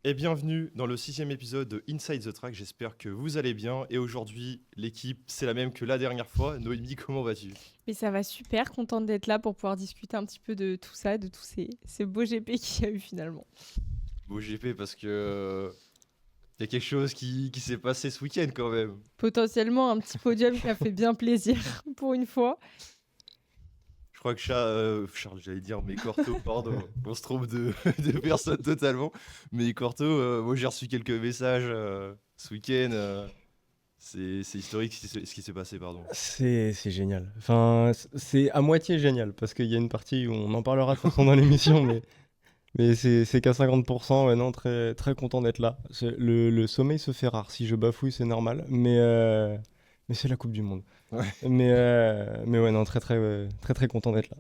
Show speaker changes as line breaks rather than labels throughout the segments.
Et bienvenue dans le 6e épisode de Inside the Track. J'espère que vous allez bien. Et aujourd'hui, l'équipe, c'est la même que la dernière fois. Noémie, comment vas-tu?
Mais ça va super, contente d'être là pour pouvoir discuter un petit peu de tout ça, de tous ces beaux GP qu'il y a eu finalement.
Beau GP parce que y a quelque chose qui s'est passé ce week-end quand même.
Potentiellement un petit podium qui a fait bien plaisir pour une fois.
Je crois que Charles, j'allais dire, mais Corto, pardon, on se trompe de personne totalement. Mais Corto, moi j'ai reçu quelques messages ce week-end. C'est historique ce qui s'est passé, pardon.
C'est génial. Enfin, c'est à moitié génial, parce qu'il y a une partie où on en parlera de toute façon dans l'émission, mais c'est qu'à 50%, ouais, non, très, très content d'être là. Le sommeil se fait rare, si je bafouille, c'est normal, mais c'est la Coupe du Monde.
Ouais.
Mais ouais, non, très, très, très, très content d'être là.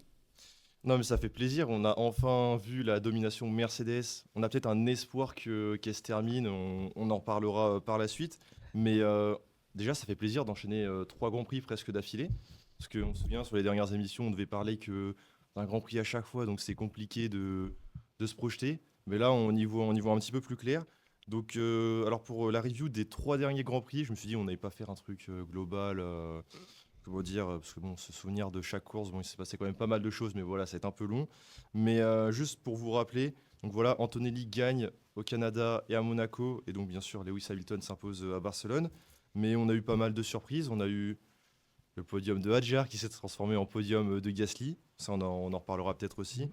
Non, mais ça fait plaisir. On a enfin vu la domination Mercedes. On a peut-être un espoir qu'elle se termine. On en reparlera par la suite. Mais déjà, ça fait plaisir d'enchaîner 3 grands prix presque d'affilée. Parce qu'on se souvient, sur les dernières émissions, on devait parler d'un grand prix à chaque fois. Donc c'est compliqué de se projeter. Mais là, on y voit un petit peu plus clair. Donc, alors pour la review des 3 derniers grands prix, je me suis dit, on n'allait pas faire un truc global. Comment dire, parce que bon, se souvenir de chaque course, bon, il s'est passé quand même pas mal de choses, mais voilà, c'est un peu long. Mais juste pour vous rappeler, donc voilà, Antonelli gagne au Canada et à Monaco, et donc bien sûr, Lewis Hamilton s'impose à Barcelone. Mais on a eu pas mal de surprises. On a eu le podium de Hadjar qui s'est transformé en podium de Gasly. Ça, on en reparlera peut-être aussi.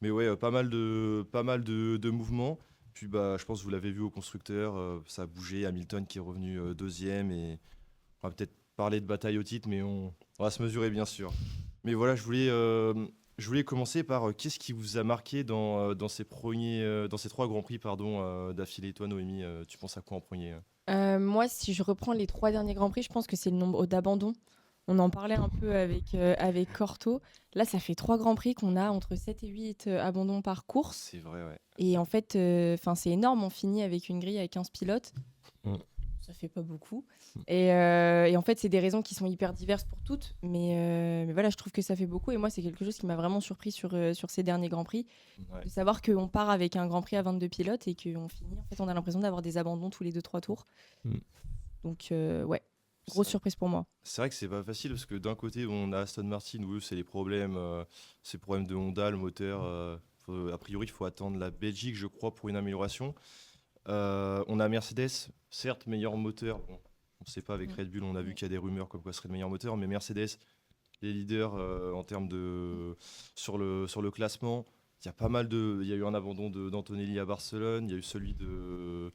Mais ouais, pas mal de mouvements. Puis bah, je pense que vous l'avez vu au constructeur, ça a bougé. Hamilton qui est revenu deuxième et on va peut-être parler de bataille au titre, mais on va se mesurer bien sûr. Mais voilà, je voulais commencer par qu'est-ce qui vous a marqué dans ces 3 grands prix pardon, d'affilée. Toi, Noémie, tu penses à quoi en premier?
Moi, si je reprends les 3 derniers Grands Prix, je pense que c'est le nombre d'abandons. On en parlait un peu avec Corto. Là, ça fait 3 Grands Prix qu'on a entre 7 et 8 abandons par course.
C'est vrai, ouais.
Et en fait, c'est énorme. On finit avec une grille avec 15 pilotes.
Mm.
Ça fait pas beaucoup. Et en fait, c'est des raisons qui sont hyper diverses pour toutes. Mais voilà, je trouve que ça fait beaucoup. Et moi, c'est quelque chose qui m'a vraiment surpris sur ces derniers Grands Prix.
Ouais.
De savoir qu'on part avec un Grand Prix à 22 pilotes et qu'on finit. En fait, on a l'impression d'avoir des abandons tous les 2-3 tours.
Mm.
Donc, ouais, grosse
C'est
surprise pour moi.
c'est vrai que c'est pas facile parce que d'un côté, on a Aston Martin où eux, c'est les problèmes, de Honda, le moteur. A priori, il faut attendre la Belgique, je crois, pour une amélioration. On a Mercedes, certes, meilleur moteur. Bon, on ne sait pas avec
Mm.
Red Bull, on a vu qu'il y a des rumeurs comme quoi ce serait le meilleur moteur, mais Mercedes, les leaders en termes sur le classement. Il y a eu un abandon d'Antonelli à Barcelone, il y a eu celui de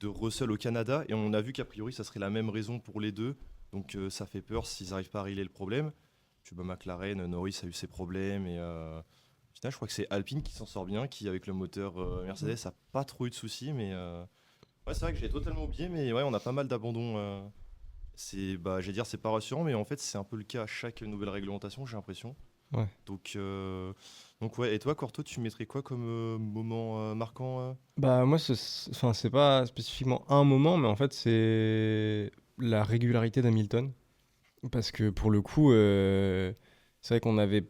Russell au Canada, et on a vu qu'a priori, ça serait la même raison pour les deux. Donc ça fait peur s'ils n'arrivent pas à régler le problème. Puis bah, McLaren, Norris a eu ses problèmes, et au final, je crois que c'est Alpine qui s'en sort bien, qui avec le moteur Mercedes a pas trop eu de soucis, mais ouais, c'est vrai que j'ai totalement oublié, mais ouais, on a pas mal d'abandons. J'allais dire, c'est pas rassurant, mais en fait, c'est un peu le cas à chaque nouvelle réglementation, j'ai l'impression.
Ouais.
Donc ouais, et toi, Corto, tu mettrais quoi comme moment marquant
Bah, moi, enfin, c'est pas spécifiquement un moment, mais en fait, c'est la régularité d'Hamilton. Parce que pour le coup, c'est vrai qu'on avait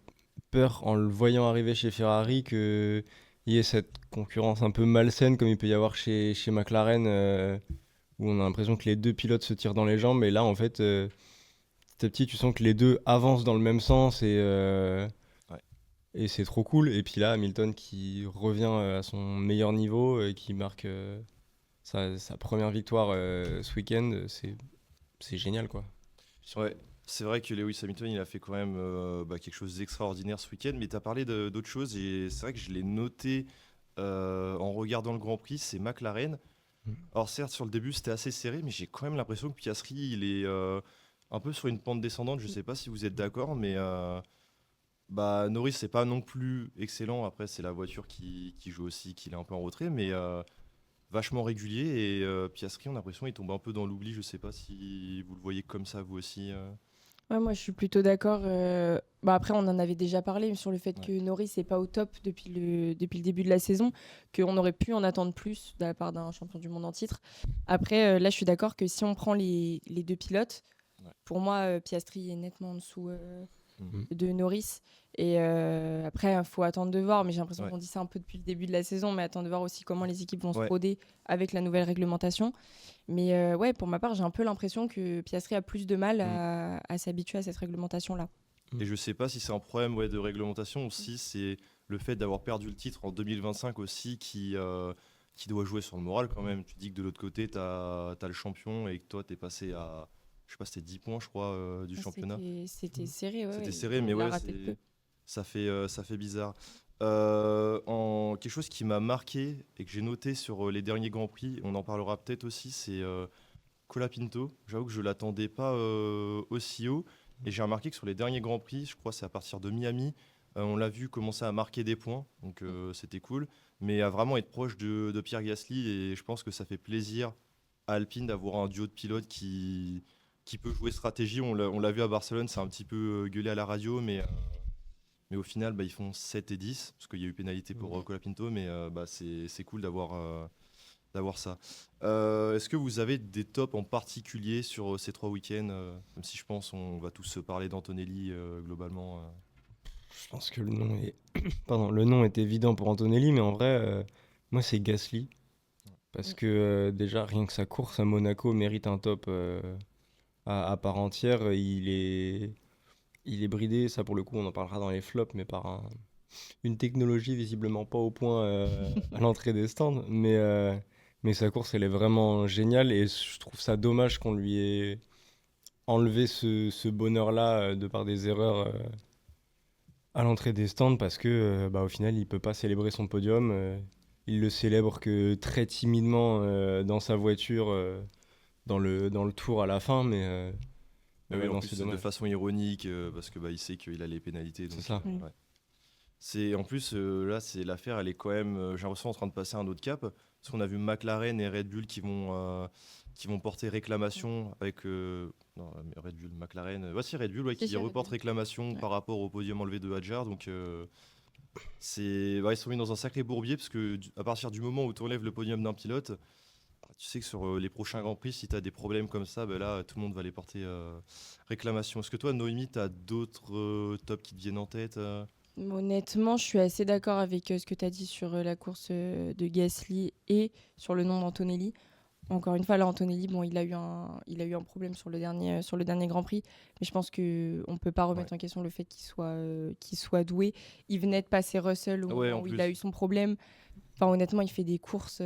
peur en le voyant arriver chez Ferrari qu'il y ait cette concurrence un peu malsaine comme il peut y avoir chez McLaren, où on a l'impression que les deux pilotes se tirent dans les jambes. Et là, en fait, petit à petit, tu sens que les deux avancent dans le même sens
Ouais.
et c'est trop cool. Et puis là, Hamilton qui revient à son meilleur niveau et qui marque sa première victoire ce week-end, c'est génial, quoi.
Ouais, c'est vrai que Lewis Hamilton, il a fait quand même quelque chose d'extraordinaire ce week-end, mais tu as parlé d'autres choses, et c'est vrai que je l'ai noté en regardant le Grand Prix, c'est McLaren.
Mm.
Alors certes, sur le début, c'était assez serré, mais j'ai quand même l'impression que Piastri, il est un peu sur une pente descendante, je sais pas si vous êtes d'accord, mais Norris, c'est pas non plus excellent, après c'est la voiture qui joue aussi, qu'il est un peu en retrait, mais vachement régulier, et Piastri, on a l'impression qu'il tombe un peu dans l'oubli, je sais pas si vous le voyez comme ça, vous aussi.
Ouais, moi, je suis plutôt d'accord. Après, on en avait déjà parlé sur le fait
Ouais.
que Norris n'est pas au top depuis le début de la saison, qu'on aurait pu en attendre plus de la part d'un champion du monde en titre. Après, là, je suis d'accord que si on prend les deux pilotes,
Ouais.
pour moi, Piastri est nettement en dessous de Norris. Et après, il faut attendre de voir. Mais j'ai l'impression
Ouais.
qu'on dit ça un peu depuis le début de la saison. Mais attendre de voir aussi comment les équipes vont se
Ouais.
roder avec la nouvelle réglementation. Mais ouais, pour ma part, j'ai un peu l'impression que Piastri a plus de mal à s'habituer à cette réglementation-là.
Et je sais pas si c'est un problème de réglementation ou si c'est le fait d'avoir perdu le titre en 2025 aussi qui doit jouer sur le moral quand même. Tu dis que de l'autre côté, tu as le champion et que toi, tu es passé à, je sais pas, c'était 10 points, je crois, du championnat.
C'était serré, ouais.
C'était serré, mais
il a
ouais,
raté de peu.
ça fait bizarre. Quelque chose qui m'a marqué et que j'ai noté sur les derniers Grands Prix, on en parlera peut-être aussi, c'est Colapinto. J'avoue que je l'attendais pas aussi haut. Et j'ai remarqué que sur les derniers Grands Prix, je crois que c'est à partir de Miami, on l'a vu commencer à marquer des points, donc c'était cool. Mais à vraiment être proche de Pierre Gasly, et je pense que ça fait plaisir à Alpine d'avoir un duo de pilotes qui peut jouer stratégie. On l'a vu à Barcelone, c'est un petit peu gueulé à la radio, mais au final, ils font 7 et 10, parce qu'il y a eu pénalité pour Colapinto, mais c'est cool d'avoir ça. Est-ce que vous avez des tops en particulier sur ces 3 week-ends même si je pense on va tous se parler d'Antonelli globalement.
Je pense que le nom est le nom est évident pour Antonelli, mais en vrai, moi c'est Gasly. Parce que déjà, rien que sa course à Monaco mérite un top à part entière. Il est bridé, ça pour le coup, on en parlera dans les flops, mais par une technologie visiblement pas au point à l'entrée des stands. Mais sa course, elle est vraiment géniale et je trouve ça dommage qu'on lui ait enlevé ce bonheur-là de par des erreurs à l'entrée des stands parce que au final, il peut pas célébrer son podium. Il le célèbre que très timidement dans sa voiture dans le tour à la fin, mais
Oui, en
non,
plus
c'est
de
dommage.
façon ironique parce que il sait qu'il a les pénalités. Donc,
C'est ça.
ouais. C'est en plus là, c'est l'affaire, elle est quand même, j'ai l'impression en train de passer un autre cap parce qu'on a vu McLaren et Red Bull qui vont porter réclamation avec non, mais Red Bull, McLaren, voici Red Bull qui
Si, Red
reporte
Bull.
réclamation
Ouais.
par rapport au podium enlevé de Hadjar. Donc ils sont mis dans un sacré bourbier parce que à partir du moment où tu enlèves le podium d'un pilote, tu sais que sur les prochains Grands Prix, si tu as des problèmes comme ça, là, tout le monde va les porter réclamation. Est-ce que toi, Noémie, tu as d'autres tops qui te viennent en tête
Honnêtement, je suis assez d'accord avec ce que tu as dit sur la course de Gasly et sur le nom d'Antonelli. Encore une fois, là, Antonelli, il a eu un problème sur le dernier Grand Prix, mais je pense qu'on ne peut pas remettre en question le fait qu'il soit doué. Il venait de passer Russell au moment où il a eu son problème. Enfin, honnêtement, il fait des courses,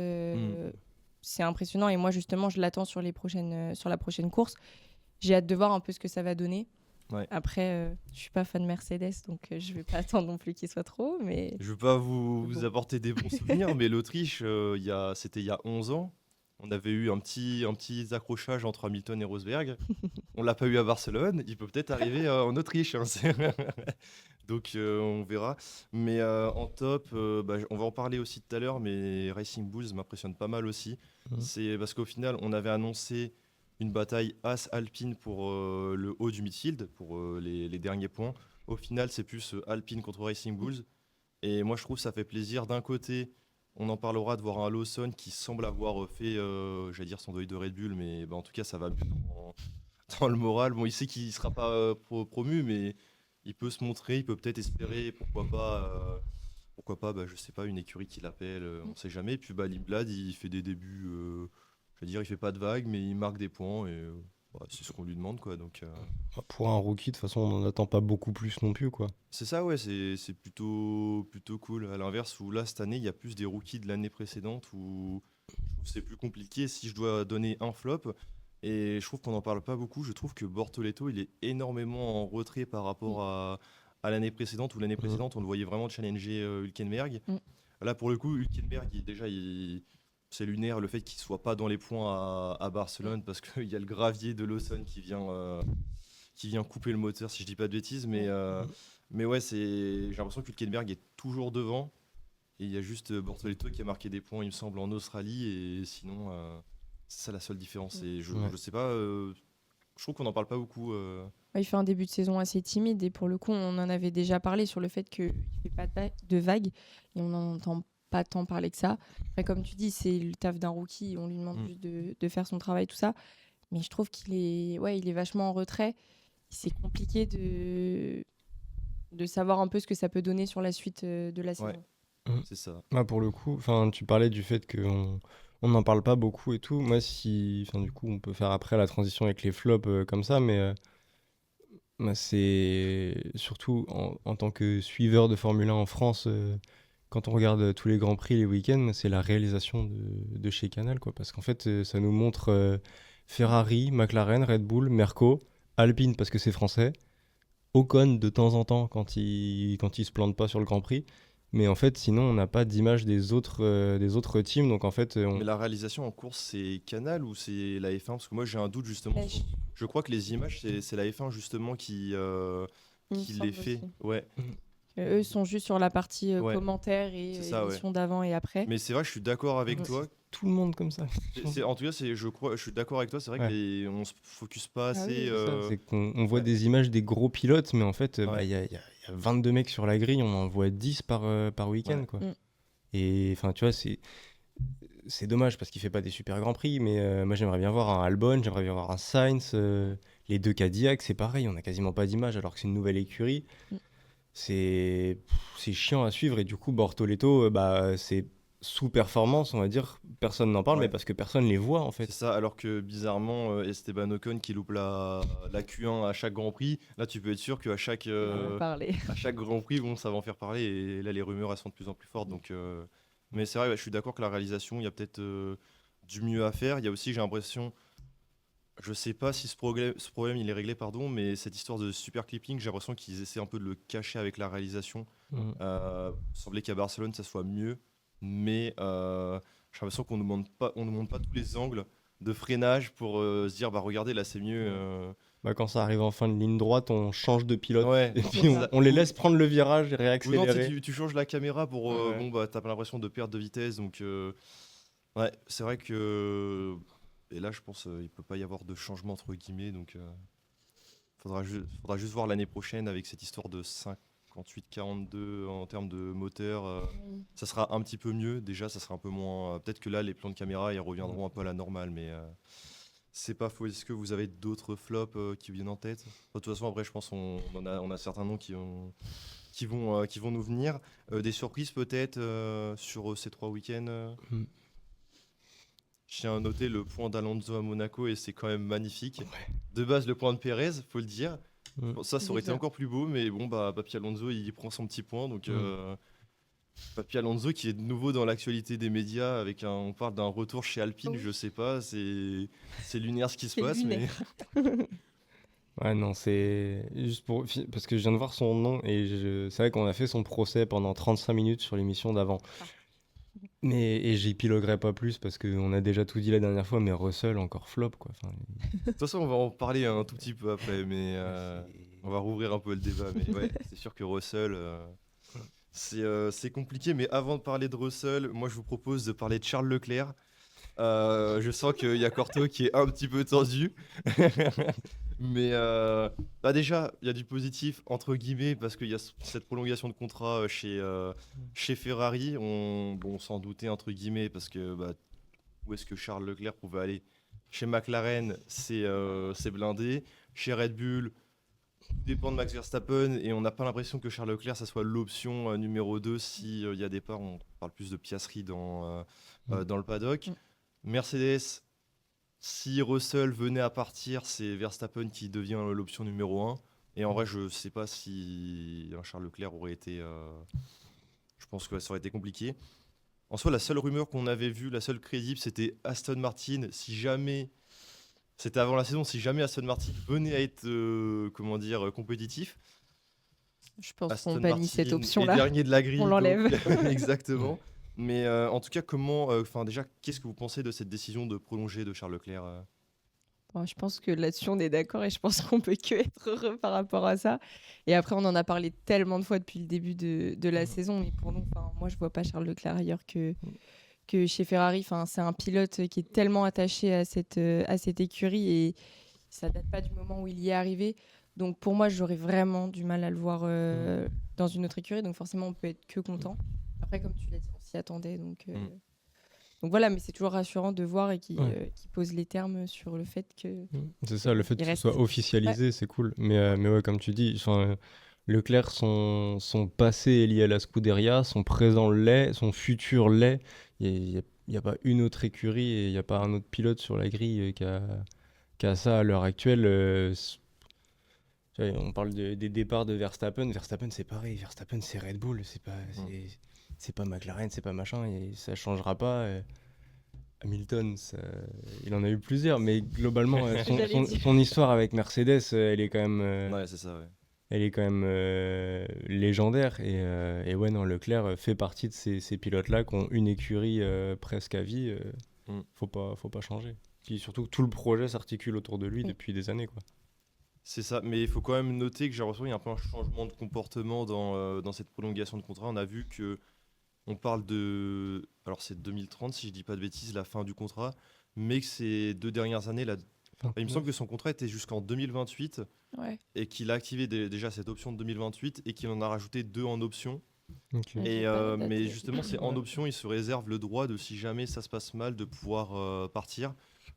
c'est impressionnant. Et moi, justement, je l'attends sur la prochaine course. J'ai hâte de voir un peu ce que ça va donner.
Ouais.
Après, je suis pas fan Mercedes, donc je vais pas attendre non plus qu'il soit trop. Mais
je veux pas vous apporter des bons souvenirs, mais l'Autriche, c'était il y a 11 ans. On avait eu un petit accrochage entre Hamilton et Rosberg. On l'a pas eu à Barcelone. Il peut peut-être arriver en Autriche. Hein, donc on verra. Mais en top, on va en parler aussi tout à l'heure, mais Racing Bulls m'impressionne pas mal aussi. C'est parce qu'au final, on avait annoncé une bataille As-Alpine pour le haut du midfield, pour les derniers points. Au final, c'est plus Alpine contre Racing Bulls. Et moi, je trouve que ça fait plaisir. D'un côté, on en parlera de voir un Lawson qui semble avoir fait, j'allais dire son deuil de Red Bull, mais en tout cas, ça va mieux dans le moral. Bon, il sait qu'il ne sera pas promu, mais il peut se montrer, il peut peut-être espérer, pourquoi pas, je sais pas, une écurie qui l'appelle, on ne sait jamais. Et puis Limblad, il fait des débuts, il fait pas de vagues, mais il marque des points et c'est ce qu'on lui demande, quoi. Donc,
pour un rookie, de toute façon, on n'en attend pas beaucoup plus non plus, quoi.
c'est ça, ouais, c'est plutôt cool. À l'inverse, où là, cette année, il y a plus des rookies de l'année précédente où je trouve que c'est plus compliqué si je dois donner un flop. Et je trouve qu'on n'en parle pas beaucoup. Je trouve que Bortoletto, il est énormément en retrait par rapport à l'année précédente, où l'année précédente, on le voyait vraiment challenger Hülkenberg. Là, pour le coup, Hülkenberg, c'est lunaire le fait qu'il soit pas dans les points à Barcelone parce qu'il y a le gravier de Lawson qui vient couper le moteur, si je dis pas de bêtises. Mais ouais, j'ai l'impression que Hülkenberg est toujours devant. Et il y a juste Bortoletto qui a marqué des points, il me semble, en Australie. Et sinon, c'est ça la seule différence. Et je sais pas, je trouve qu'on n'en parle pas beaucoup.
Il fait un début de saison assez timide. Et pour le coup, on en avait déjà parlé sur le fait qu'il ne fait pas de vagues. Et on n'en entend pas tant parler que ça. Après, comme tu dis, c'est le taf d'un rookie. On lui demande juste de faire son travail, tout ça. Mais je trouve qu'il est vachement en retrait. C'est compliqué de savoir un peu ce que ça peut donner sur la suite de la saison.
Ouais, c'est ça.
Ah, pour le coup, enfin, tu parlais du fait qu'on on n'en parle pas beaucoup et tout. Moi, enfin, du coup, on peut faire après la transition avec les flops comme ça, mais moi, c'est surtout en tant que suiveur de Formule 1 en France, quand on regarde tous les grands prix les week-ends, moi, c'est la réalisation de chez Canal, quoi, parce qu'en fait, ça nous montre Ferrari, McLaren, Red Bull, Merco, Alpine parce que c'est français, Ocon de temps en temps quand il se plante pas sur le Grand Prix. Mais en fait, sinon, on n'a pas d'image des autres teams. Donc en fait,
Mais la réalisation en course, c'est Canal ou c'est la F1? Parce que moi, j'ai un doute justement.
Ouais,
Je crois que les images, c'est la F1 justement
il me
qui les
semble
fait.
aussi.
Ouais,
Eux sont juste sur la partie
ouais,
commentaires et
c'est ça, ouais.
émissions d'avant et après.
Mais c'est vrai, je suis d'accord avec
Mhm.
toi.
tout le monde comme ça.
En tout cas, je suis d'accord avec toi. C'est vrai
Ouais.
on se focus pas
Ah oui,
assez.
c'est
C'est ça, c'est qu'on voit
ouais.
des images des gros pilotes, mais en fait, bah,
Ouais.
il y a 22 mecs sur la grille, on en voit 10 par week-end,
Ouais.
quoi.
Mm.
Et enfin, tu vois, c'est dommage parce qu'il fait pas des super grands prix, mais moi j'aimerais bien voir un Albon, j'aimerais bien voir un Sainz, les deux Cadillac, c'est pareil, on a quasiment pas d'image alors que c'est une nouvelle écurie.
Mm.
C'est chiant à suivre et du coup, Bortoleto, bah, c'est sous-performance, on va dire. Personne n'en parle, mais
Ouais.
parce que personne les voit en
C'est
fait.
ça, alors que bizarrement, Esteban Ocon qui loupe la Q1 à chaque Grand Prix, là tu peux être sûr qu'à chaque,
On va en parler.
à chaque Grand Prix, bon, ça va en faire parler et là les rumeurs elles sont de plus en plus fortes. Donc, mais c'est vrai, ouais, je suis d'accord que la réalisation, il y a peut-être du mieux à faire. Il y a aussi, j'ai l'impression, je sais pas si ce problème il est réglé, pardon, mais cette histoire de super clipping, j'ai l'impression qu'ils essaient un peu de le cacher avec la réalisation.
Mm.
Il semblait qu'à Barcelone ça soit mieux, mais j'ai l'impression on ne montre pas tous les angles de freinage pour se dire bah regardez là c'est mieux.
Bah, quand ça arrive en fin de ligne droite, on change de pilote
Ouais.
et puis
C'est
on,
ça.
on les laisse prendre le virage et
Ou non, tu, sais,
réaccélérer.
tu changes la caméra pour
Ouais.
bon bah t'as pas l'impression de perdre de vitesse donc ouais c'est vrai que et là je pense il peut pas y avoir de changement entre guillemets donc faudra juste voir l'année prochaine avec cette histoire de 58-42 en termes de moteur. Ça sera un petit peu mieux. Déjà, ça sera un peu moins. Peut-être que là, les plans de caméra, ils reviendront un peu à la normale, mais c'est pas faux. Est-ce que vous avez d'autres flops qui viennent en tête? De toute façon, après, je pense on a certains noms qui vont nous venir. Des surprises peut-être sur ces 3 week-ends.
Mm.
Je tiens à noter le point d'Alonso à Monaco et c'est quand même magnifique.
Ouais.
De base, le point de Pérez, faut le dire.
Mm.
Bon, ça aurait été
Déjà.
encore plus beau, mais bon, bah, Papi Alonso, il prend son petit point. Donc, Papi Alonso qui est de nouveau dans l'actualité des médias, on parle d'un retour chez Alpine,
Oui.
je sais pas, c'est lunaire ce qui se
C'est
passe, mais
lunaire.
Ouais, non, c'est juste parce que je viens de voir son nom et c'est vrai qu'on a fait son procès pendant 35 minutes sur l'émission d'avant. Et j'épiloguerai pas plus parce qu'on a déjà tout dit la dernière fois, mais Russell encore flop quoi. Enfin,
de toute façon, on va en parler un tout petit peu après, mais
c'est-
on va rouvrir un peu le débat. Mais ouais, c'est sûr que Russell, c'est compliqué. Mais avant de parler de Russell, moi, je vous propose de parler de Charles Leclerc. Je sens qu'il y a Corto qui est un petit peu tendu. Mais bah déjà, il y a du positif, entre guillemets, parce qu'il y a cette prolongation de contrat chez Ferrari. On s'en doutait, entre guillemets, parce que bah, où est-ce que Charles Leclerc pouvait aller? Chez McLaren, c'est blindé. Chez Red Bull, tout dépend de Max Verstappen. Et on n'a pas l'impression que Charles Leclerc, ça soit l'option numéro 2 s'il y a départ. On parle plus de piasserie dans le paddock. Mercedes, si Russell venait à partir, c'est Verstappen qui devient l'option numéro 1. Et en vrai, je sais pas si un Charles Leclerc aurait été. Je pense que ça aurait été compliqué. En soi, la seule rumeur qu'on avait vue, la seule crédible, c'était Aston Martin. Si jamais. C'était avant la saison, si jamais Aston Martin venait à être comment dire, compétitif.
Je pense
Aston
qu'on bannit
Martin
cette
est
option-là.
dernier de la grille.
On l'enlève.
donc- Exactement. Mais en tout cas, déjà, qu'est-ce que vous pensez de cette décision de prolonger de Charles Leclerc
Bon, je pense que là-dessus, on est d'accord et je pense qu'on peut que être heureux par rapport à ça. Et après, on en a parlé tellement de fois depuis le début de la saison. Mais pour nous, moi, je vois pas Charles Leclerc ailleurs que chez Ferrari. C'est un pilote qui est tellement attaché à cette écurie et ça date pas du moment où il y est arrivé. Donc pour moi, j'aurais vraiment du mal à le voir dans une autre écurie. Donc forcément, on peut être que content. Après, comme tu l'as dit, on s'y attendait. Donc voilà, mais c'est toujours rassurant de voir et qui pose les termes sur le fait que...
C'est ça, le fait
Il
que ce
reste.
soit officialisé, c'est cool. Mais ouais, comme tu dis, enfin, Leclerc, son passé est lié à la Scuderia, son présent l'est, son futur l'est. Il n'y a pas une autre écurie et il n'y a pas un autre pilote sur la grille qui a ça à l'heure actuelle. Tu vois, on parle des départs de Verstappen. Verstappen, c'est pareil. Verstappen, c'est Red Bull. C'est pas McLaren, c'est pas machin. Et ça changera pas. Hamilton, il en a eu plusieurs. Mais globalement,
J'allais dire.
son histoire avec Mercedes, elle est quand même,
Ouais, c'est ça, ouais.
elle est quand même légendaire. Et ouais, non, Leclerc fait partie de ces pilotes-là qui ont une écurie presque à vie.
Mm.
Faut pas changer. Puis surtout que tout le projet s'articule autour de lui
Mm.
depuis des années, quoi.
C'est ça, mais il faut quand même noter que j'ai l'impression qu'il y a un peu un changement de comportement dans cette prolongation de contrat. On a vu que on parle de, alors c'est 2030 si je dis pas de bêtises, la fin du contrat, mais que ces 2 dernières années, il me semble que son contrat était jusqu'en 2028
Ouais.
et qu'il a activé déjà cette option de 2028 et qu'il en a rajouté 2 en option.
Ok.
Ouais.
Et,
j'ai pas la date,
mais
mais-
justement, c'est en option, il se réserve le droit de, si jamais ça se passe mal, de pouvoir partir.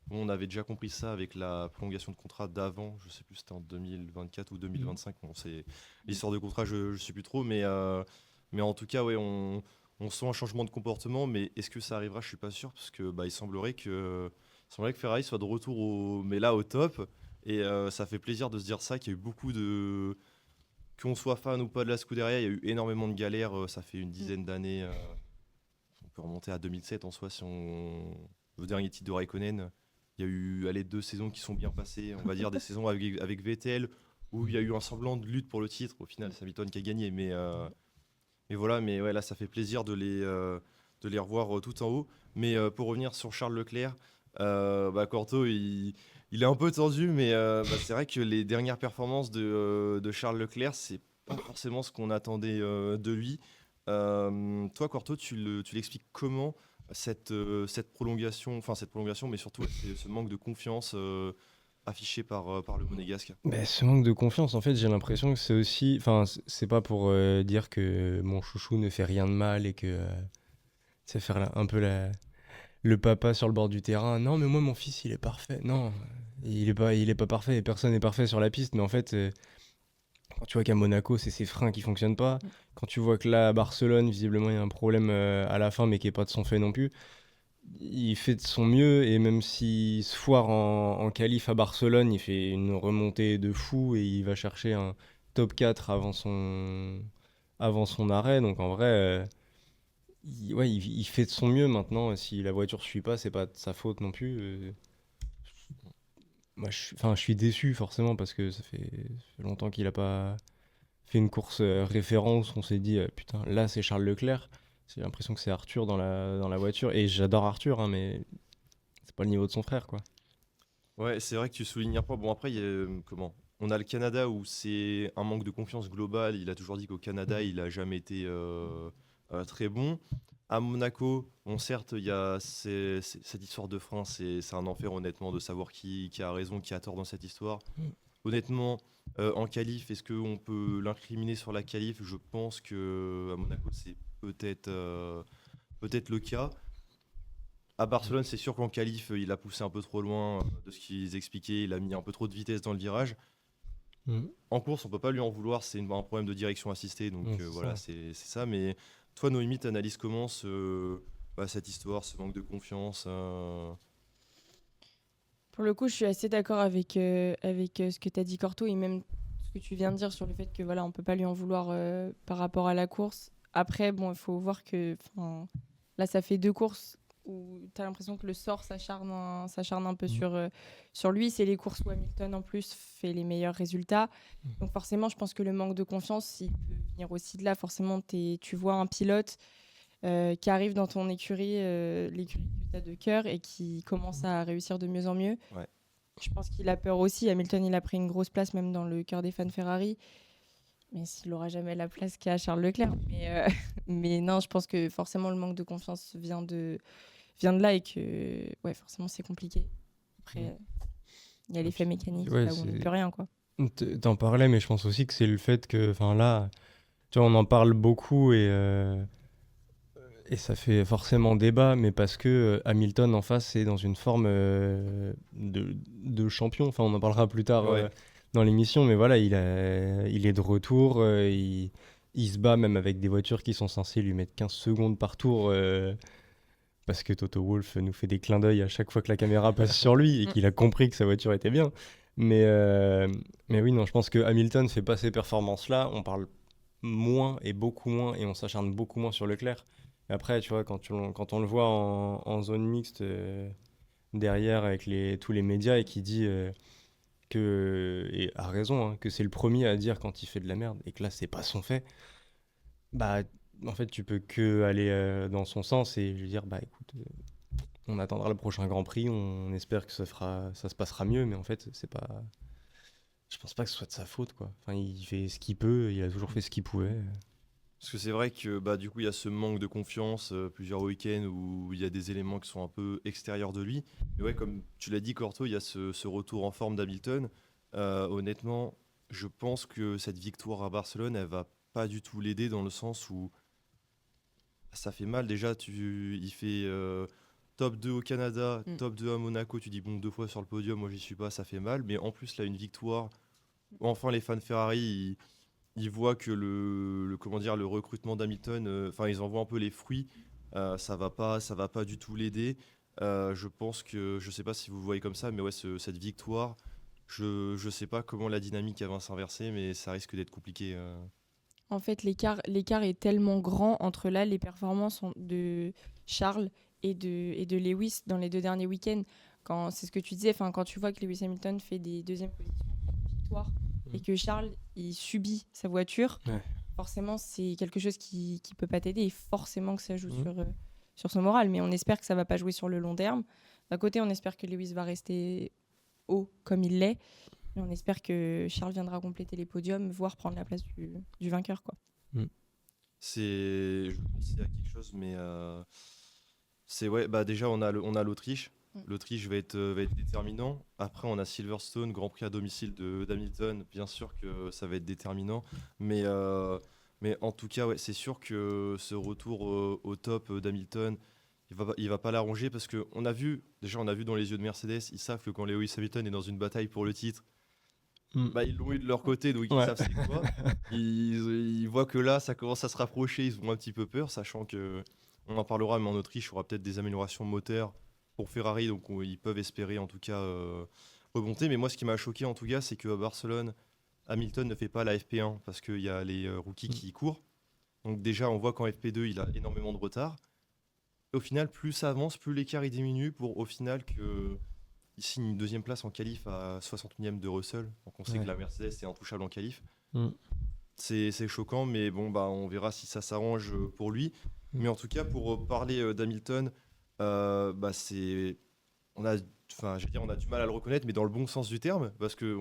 Bon, on avait déjà compris ça avec la prolongation de contrat d'avant, je sais plus, c'était en 2024 ou 2025. Bon, c'est l'histoire de contrat, je sais plus trop, mais en tout cas, ouais, on sent un changement de comportement, mais est-ce que ça arrivera? Je suis pas sûr, parce que il semblerait que Ferrari soit de retour mais là au top, et ça fait plaisir de se dire ça, qu'il y a eu beaucoup de qu'on soit fan ou pas de la Scuderia, il y a eu énormément de galères, ça fait une dizaine d'années. On peut remonter à 2007 en soi, le dernier titre de Raikkonen. Il y a eu 2 saisons qui sont bien passées, on va dire des saisons avec Vettel, où il y a eu un semblant de lutte pour le titre. Au final, c'est Hamilton qui a gagné, mais voilà, mais ouais, là, ça fait plaisir de les revoir tout en haut. Mais pour revenir sur Charles Leclerc, Corto, il est un peu tendu, mais c'est vrai que les dernières performances de Charles Leclerc, c'est pas forcément ce qu'on attendait de lui. Toi, Corto, tu l'expliques comment cette prolongation, mais surtout ce manque de confiance affiché par le Monégasque.
Mais ce manque de confiance, en fait, j'ai l'impression que c'est aussi. Enfin, c'est pas pour dire que mon chouchou ne fait rien de mal et que c'est faire un peu le papa sur le bord du terrain. Non, mais moi, mon fils, il est parfait. Non, il est pas parfait et personne n'est parfait sur la piste. Mais en fait, quand tu vois qu'à Monaco, c'est ses freins qui fonctionnent pas. Quand tu vois que là, à Barcelone, visiblement, il y a un problème à la fin, mais qui est pas de son fait non plus. Il fait de son mieux et même s'il se foire en qualif à Barcelone, il fait une remontée de fou et il va chercher un top 4 avant son arrêt. Donc en vrai, ouais, il fait de son mieux maintenant. Si la voiture suit pas, c'est pas de sa faute non plus. Moi, je suis déçu forcément parce que ça fait longtemps qu'il a pas fait une course référence. On s'est dit, putain, là c'est Charles Leclerc. J'ai l'impression que c'est Arthur dans la voiture. Et j'adore Arthur, hein, mais c'est pas le niveau de son frère, quoi.
Ouais, c'est vrai que tu soulignes un point. Bon, après, il y a, comment? On a le Canada où c'est un manque de confiance globale. Il a toujours dit qu'au Canada, il a jamais été très bon. À Monaco, bon, certes, il y a cette histoire de frein, c'est un enfer, honnêtement, de savoir qui a raison, qui a tort dans cette histoire.
Mm.
Honnêtement, en qualif, est-ce qu'on peut l'incriminer sur la qualif? Je pense que à Monaco, c'est peut-être le cas. À Barcelone, c'est sûr qu'en qualif, il a poussé un peu trop loin de ce qu'ils expliquaient. Il a mis un peu trop de vitesse dans le virage. En course, on peut pas lui en vouloir. C'est un problème de direction assistée. Donc
C'est
voilà,
ça.
c'est ça. Mais toi, Noémie, t'analyses comment cette histoire, ce manque de confiance
Pour le coup, je suis assez d'accord avec ce que tu as dit, Corto, et même ce que tu viens de dire sur le fait que voilà, on peut pas lui en vouloir par rapport à la course. Après, bon, il faut voir que 'fin, là, ça fait 2 courses où tu as l'impression que le sort s'acharne un peu sur lui. C'est les courses où Hamilton, en plus, fait les meilleurs résultats. Donc forcément, je pense que le manque de confiance, il peut venir aussi de là. Forcément, tu vois un pilote qui arrive dans ton écurie, l'écurie que tu as de cœur, et qui commence à réussir de mieux en mieux.
Ouais.
Je pense qu'il a peur aussi. Hamilton, il a pris une grosse place même dans le cœur des fans Ferrari. Mais s'il n'aura jamais la place qu'a Charles Leclerc. Mais non, je pense que forcément le manque de confiance vient de là et que ouais, forcément c'est compliqué. Après, il y a l'effet mécanique,
Ouais,
là où on ne peut rien, quoi.
T'en parlais, mais je pense aussi que c'est le fait que, enfin là, tu vois, on en parle beaucoup et ça fait forcément débat, mais parce que Hamilton en face est dans une forme de champion. Enfin, on en parlera plus tard
Ouais.
dans l'émission, mais voilà, il est de retour. Il se bat même avec des voitures qui sont censées lui mettre 15 secondes par tour. Parce que Toto Wolff nous fait des clins d'œil à chaque fois que la caméra passe sur lui et qu'il a compris que sa voiture était bien. Mais, euh, mais oui, non, je pense que Hamilton fait pas ces performances-là. On parle moins et beaucoup moins et on s'acharne beaucoup moins sur Leclerc. Et après, tu vois, quand on le voit en zone mixte derrière avec tous les médias et qui dit et a raison, hein, que c'est le premier à dire quand il fait de la merde et que là, c'est pas son fait, bah, en fait, tu peux que aller dans son sens et lui dire, bah écoute, on attendra le prochain Grand Prix, on espère que ça se passera mieux, mais en fait, c'est pas. Je pense pas que ce soit de sa faute, quoi. Enfin, il fait ce qu'il peut, il a toujours fait ce qu'il pouvait.
Parce que c'est vrai que bah, du coup, il y a ce manque de confiance, plusieurs week-ends où il y a des éléments qui sont un peu extérieurs de lui. Mais ouais, comme tu l'as dit, Corto, il y a ce retour en forme d'Hamilton. Honnêtement, je pense que cette victoire à Barcelone, elle va pas du tout l'aider dans le sens où ça fait mal. Déjà, il fait top 2 au Canada,
Mm.
top 2 à Monaco. Tu dis, bon, 2 fois sur le podium, moi j'y suis pas, ça fait mal. Mais en plus, là, une victoire. Enfin, les fans Ferrari, ils voient que comment dire, le recrutement d'Hamilton, enfin, ils en voient un peu les fruits. Ça va pas du tout l'aider. Je pense que, je sais pas si vous le voyez comme ça, mais ouais, cette victoire, je sais pas comment la dynamique elle va s'inverser, mais ça risque d'être compliqué.
En fait, l'écart est tellement grand entre là les performances de Charles et de Lewis dans les 2 derniers week-ends. C'est ce que tu disais, quand tu vois que Lewis Hamilton fait des deuxièmes positions pour une victoire et que Charles il subit sa voiture,
Ouais.
forcément c'est quelque chose qui peut pas t'aider et forcément que ça joue
Mhm.
sur son moral. Mais on espère que ça va pas jouer sur le long terme. D'un côté, on espère que Lewis va rester haut comme il l'est. Et on espère que Charles viendra compléter les podiums, voire prendre la place du vainqueur, quoi.
Je pensais à quelque chose, mais c'est ouais, bah déjà on a l'Autriche.
Mm.
L'Autriche va être déterminant. Après, on a Silverstone, Grand Prix à domicile d'Hamilton. Bien sûr que ça va être déterminant. Mais en tout cas, ouais, c'est sûr que ce retour au top d'Hamilton, il va pas l'arranger parce que on a vu dans les yeux de Mercedes, ils savent que quand Lewis Hamilton est dans une bataille pour le titre,
Mm.
bah, ils l'ont eu de leur côté, donc ils
Ouais.
savent c'est quoi. Ils voient que là, ça commence à se rapprocher, ils ont un petit peu peur, sachant que, on en parlera, mais en Autriche, il y aura peut-être des améliorations moteurs pour Ferrari, donc ils peuvent espérer en tout cas remonter. Mais moi, ce qui m'a choqué en tout cas, c'est qu'à Barcelone, Hamilton ne fait pas la FP1 parce qu'il y a les rookies
Mm.
qui courent. Donc déjà, on voit qu'en FP2, il a énormément de retard. Et au final, plus ça avance, plus l'écart il diminue pour au final que il signe une deuxième place en qualif à 60 millième de Russell. Donc on sait
Ouais.
que la Mercedes est intouchable en qualif.
Mm.
C'est choquant, mais bon, bah, on verra si ça s'arrange pour lui.
Mm.
Mais en tout cas, pour parler d'Hamilton, bah, on a, enfin, je veux dire, on a du mal à le reconnaître, mais dans le bon sens du terme, parce que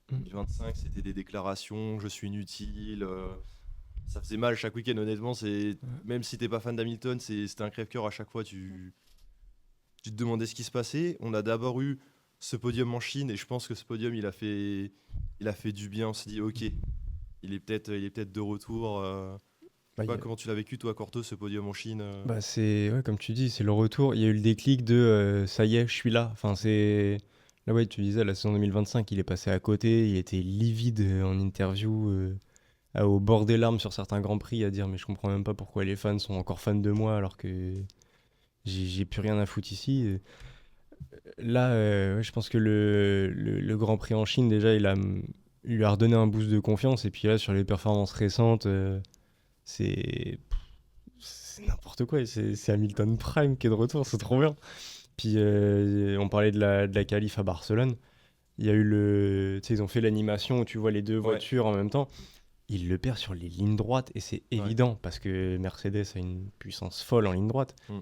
2025, c'était des déclarations, je suis inutile. Ça faisait mal chaque week-end, honnêtement. Même si t'es pas fan d'Hamilton, c'était un crève-cœur à chaque fois. Tu te demandais ce qui se passait. On a d'abord eu ce podium en Chine, et je pense que ce podium, il a fait du bien. On s'est dit, ok, il est peut-être de retour. Je
Bah,
sais pas comment tu l'as vécu, toi, Corto, ce podium en Chine.
Bah, c'est ouais, comme tu dis, c'est le retour. Il y a eu le déclic de ça y est, je suis là. Enfin, c'est là, ouais, tu disais la saison 2025, il est passé à côté, il était livide en interview, au bord des larmes sur certains grands prix, à dire mais je comprends même pas pourquoi les fans sont encore fans de moi alors que j'ai plus rien à foutre ici. Là, ouais, je pense que le Grand Prix en Chine déjà, il lui a redonné un boost de confiance et puis là sur les performances récentes, c'est c'est n'importe quoi. C'est Hamilton Prime qui est de retour, c'est trop bien. Puis on parlait de la qualif à Barcelone. Il y a eu tu sais, ils ont fait l'animation où tu vois les deux
Ouais.
voitures en même temps. Il le perd sur les lignes droites et c'est évident parce que Mercedes a une puissance folle en ligne droite.
Mm.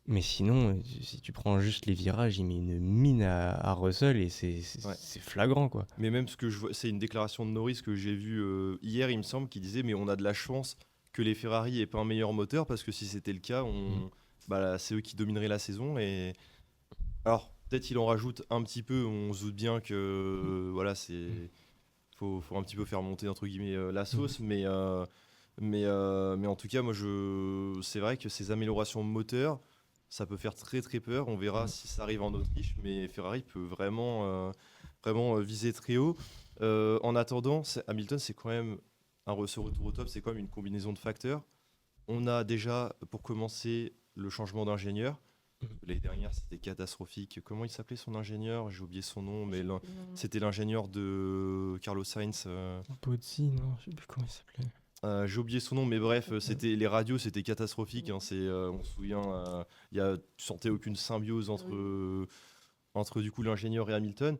Mais sinon, si tu prends juste les virages, il met une mine à Russell et
Ouais.
c'est flagrant, quoi.
Mais même ce que je vois, c'est une déclaration de Norris que j'ai vue hier, il me semble, qui disait mais on a de la chance que les Ferrari aient pas un meilleur moteur parce que si c'était le cas, bah, c'est eux qui domineraient la saison. Et alors peut-être il en rajoute un petit peu. On se doute bien que voilà, faut un petit peu faire monter entre guillemets la sauce, mais en tout cas, c'est vrai que ces améliorations moteurs, ça peut faire très très peur. On verra si ça arrive en Autriche, mais Ferrari peut vraiment vraiment viser très haut. En attendant, Hamilton, c'est quand même ce retour au top, c'est quand même une combinaison de facteurs. On a déjà, pour commencer, le changement d'ingénieur. L'année dernière, c'était catastrophique. Comment il s'appelait son ingénieur? J'ai oublié son nom, mais c'était l'ingénieur de Carlos Sainz.
Pozzi, non, je sais plus comment il s'appelait.
J'ai oublié son nom, mais bref, c'était les radios, c'était catastrophique. Hein, on se souvient, tu sentais aucune symbiose entre du coup l'ingénieur et Hamilton.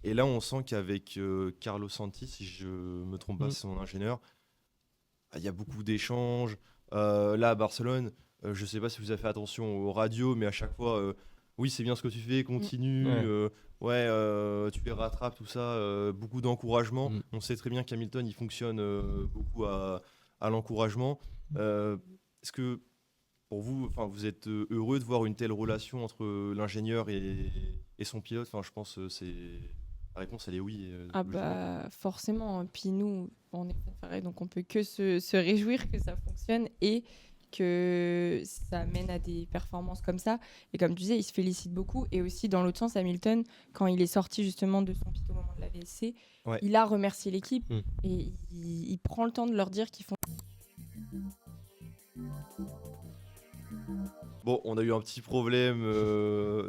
Et là, on sent qu'avec Carlos Santi, si je me trompe pas, c'est son ingénieur, il y a beaucoup d'échanges. Là, à Barcelone, je sais pas si vous avez fait attention aux radios, mais à chaque fois, oui, c'est bien ce que tu fais, continue.
Ouais.
Tu les rattrapes, tout ça. Beaucoup d'encouragement. On sait très bien qu'Hamilton, il fonctionne beaucoup à l'encouragement. Est-ce que pour vous, vous êtes heureux de voir une telle relation entre l'ingénieur et son pilote? Je pense la réponse, elle est oui.
Ah
logiquement.
bah forcément. Puis nous, on est préparés, donc on peut que se réjouir que ça fonctionne et que ça mène à des performances comme ça. Et comme tu disais, il se félicite beaucoup. Et aussi, dans l'autre sens, Hamilton, quand il est sorti justement de son pit au moment de la VSC,
Ouais.
il a remercié l'équipe
Mm.
et il prend le temps de leur dire qu'ils font.
Bon, on a eu un petit problème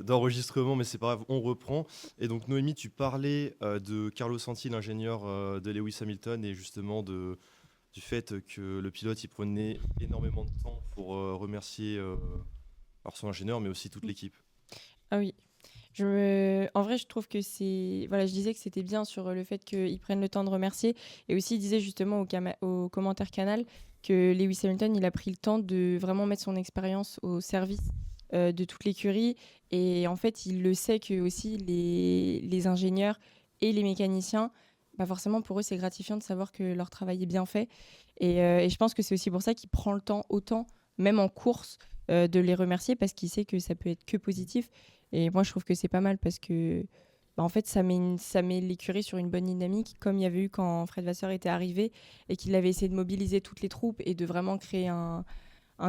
d'enregistrement, mais c'est pas grave, on reprend. Et donc, Noémie, tu parlais de Carlos Santi, l'ingénieur de Lewis Hamilton, et justement du fait que le pilote il prenait énormément de temps pour remercier alors son ingénieur, mais aussi toute l'équipe.
Ah oui. En vrai, je trouve que c'est. Voilà, je disais que c'était bien sur le fait qu'ils prennent le temps de remercier. Et aussi, il disait justement au commentaire canal que Lewis Hamilton, il a pris le temps de vraiment mettre son expérience au service de toute l'écurie. Et en fait, il le sait que aussi les ingénieurs et les mécaniciens, bah forcément, pour eux, c'est gratifiant de savoir que leur travail est bien fait. Et je pense que c'est aussi pour ça qu'il prend le temps autant, même en course, de les remercier parce qu'il sait que ça peut être que positif. Et moi, je trouve que c'est pas mal parce que, en fait, ça met l'écurie sur une bonne dynamique, comme il y avait eu quand Fred Vasseur était arrivé et qu'il avait essayé de mobiliser toutes les troupes et de vraiment créer un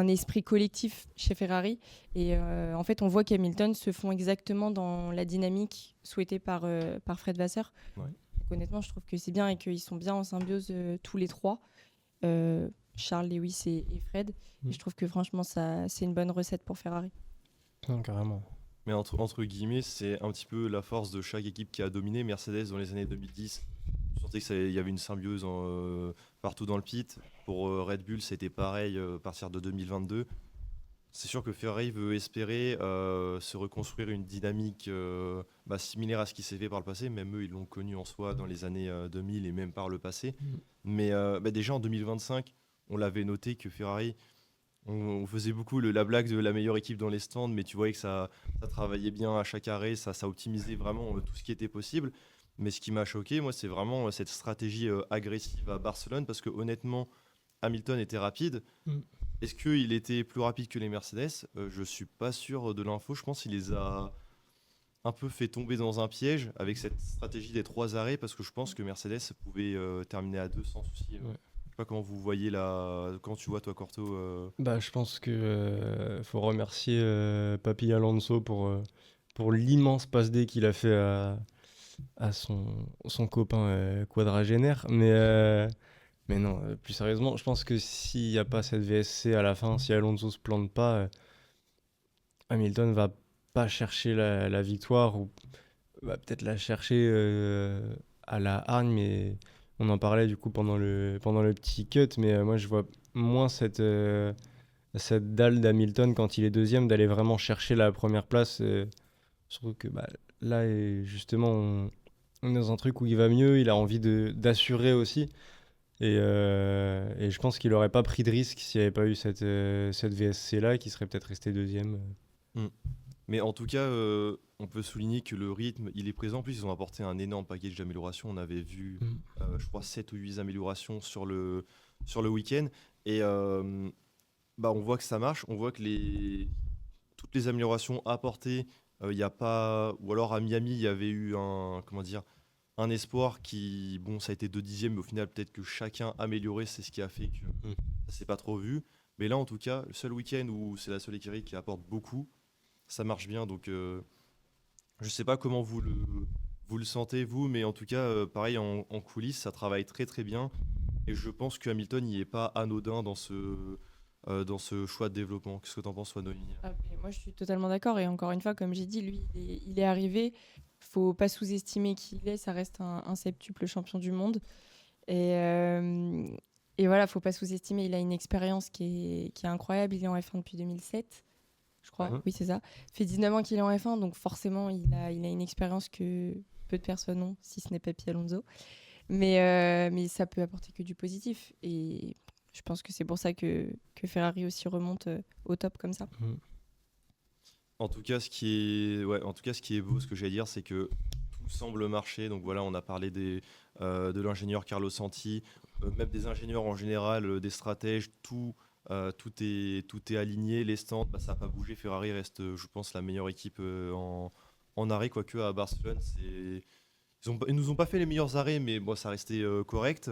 esprit collectif chez Ferrari. Et en fait, on voit qu'Hamilton se font exactement dans la dynamique souhaitée par Fred Vasseur.
Ouais.
Donc, honnêtement, je trouve que c'est bien et qu'ils sont bien en symbiose tous les trois. Charles, Lewis et Fred. Et je trouve que franchement, c'est une bonne recette pour Ferrari.
Non, carrément.
Mais entre guillemets, c'est un petit peu la force de chaque équipe qui a dominé. Mercedes, dans les années 2010, je sentais qu'il y avait une symbiose partout dans le pit. Pour Red Bull, c'était pareil à partir de 2022. C'est sûr que Ferrari veut espérer se reconstruire une dynamique similaire à ce qui s'est fait par le passé. Même eux, ils l'ont connu en soi dans les années 2000 et même par le passé. Mais déjà en 2025, on l'avait noté que Ferrari, on faisait beaucoup la blague de la meilleure équipe dans les stands, mais tu voyais que ça travaillait bien à chaque arrêt, ça optimisait vraiment tout ce qui était possible. Mais ce qui m'a choqué, moi, c'est vraiment cette stratégie agressive à Barcelone, parce que honnêtement, Hamilton était rapide. Est-ce qu'il était plus rapide que les Mercedes? Je suis pas sûr de l'info. Je pense qu'il les a un peu fait tomber dans un piège avec cette stratégie des 3 arrêts, parce que je pense que Mercedes pouvait terminer à 2 sans souci.
Ouais.
Je sais pas comment vous voyez comment tu vois toi, Corto.
Bah, je pense que faut remercier Papy Alonso pour l'immense passe D qu'il a fait à son copain quadragénaire. Mais non, plus sérieusement, je pense que s'il n'y a pas cette VSC à la fin, si Alonso se plante pas, Hamilton va pas chercher la victoire ou va peut-être la chercher à la hargne, mais on en parlait du coup pendant le petit cut, mais moi je vois moins cette dalle d'Hamilton quand il est deuxième d'aller vraiment chercher la première place. Je trouve que là, justement, on est dans un truc où il va mieux, il a envie d'assurer aussi. Et je pense qu'il n'aurait pas pris de risque s'il n'y avait pas eu cette VSC-là, qui serait peut-être resté deuxième.
Mais en tout cas, on peut souligner que le rythme, il est présent. En plus, ils ont apporté un énorme package d'améliorations. On avait vu, je crois, 7 ou 8 améliorations sur le week-end. Et on voit que ça marche. On voit que toutes les améliorations apportées, il y a pas... Ou alors à Miami, il y avait eu un espoir qui... Bon, ça a été 2 dixièmes, mais au final, peut-être que chacun amélioré, c'est ce qui a fait que ça s'est pas trop vu. Mais là, en tout cas, le seul week-end où c'est la seule écurie qui apporte beaucoup, ça marche bien. Donc, je sais pas comment vous vous le sentez, vous, mais en tout cas, pareil, en coulisses, ça travaille très très bien. Et je pense que Hamilton n'y est pas anodin dans ce choix de développement. Qu'est-ce que tu en penses, toi, Noémie?
Ah, mais moi, je suis totalement d'accord. Et encore une fois, comme j'ai dit, lui, il est arrivé. Faut pas sous-estimer qui il est. Ça reste un septuple champion du monde. Et, euh, et voilà, faut pas sous-estimer. Il a une expérience qui est incroyable. Il est en F1 depuis 2007, je crois.
Ouais.
Oui, c'est ça. Ça fait 19 ans qu'il est en F1, donc forcément, il a une expérience que peu de personnes ont, si ce n'est Pepi Alonso. Mais ça peut apporter que du positif. Et je pense que c'est pour ça que Ferrari aussi remonte au top comme ça.
Mhm.
En tout cas, ce qui est beau, ce que j'ai à dire, c'est que tout semble marcher. Donc voilà, on a parlé de l'ingénieur Carlo Santi, même des ingénieurs en général, des stratèges, tout est aligné. Les stands, bah, ça n'a pas bougé. Ferrari reste, je pense, la meilleure équipe en arrêt, quoique à Barcelone, ils nous ont pas fait les meilleurs arrêts, mais bon, ça restait correct.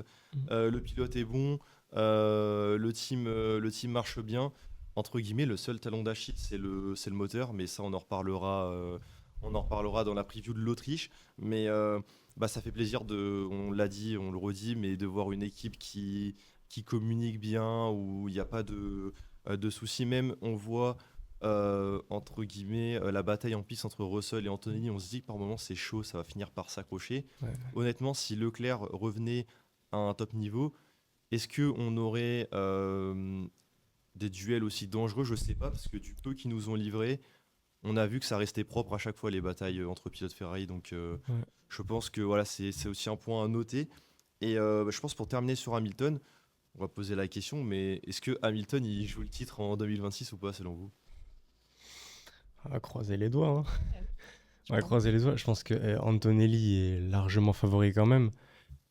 Le pilote est bon, le team marche bien. Entre guillemets, le seul talon d'Achille, c'est le moteur, mais ça, on en reparlera dans la preview de l'Autriche. Mais bah, ça fait plaisir on l'a dit, on le redit, mais de voir une équipe qui communique bien, où il n'y a pas de soucis. Même, on voit, entre guillemets, la bataille en piste entre Russell et Antonelli. On se dit que par moments, c'est chaud, ça va finir par s'accrocher.
Ouais.
Honnêtement, si Leclerc revenait à un top niveau, est-ce qu'on aurait des duels aussi dangereux? Je sais pas, parce que du peu qu'ils nous ont livré, on a vu que ça restait propre à chaque fois les batailles entre pilotes Ferrari. Donc
Ouais.
je pense que voilà, c'est aussi un point à noter. Et bah, je pense pour terminer sur Hamilton, on va poser la question, mais est-ce que Hamilton il joue le titre en 2026 ou pas selon vous?
On va croiser les doigts, hein. On va
pense.
croiser les doigts. Je pense que Antonelli est largement favori quand même.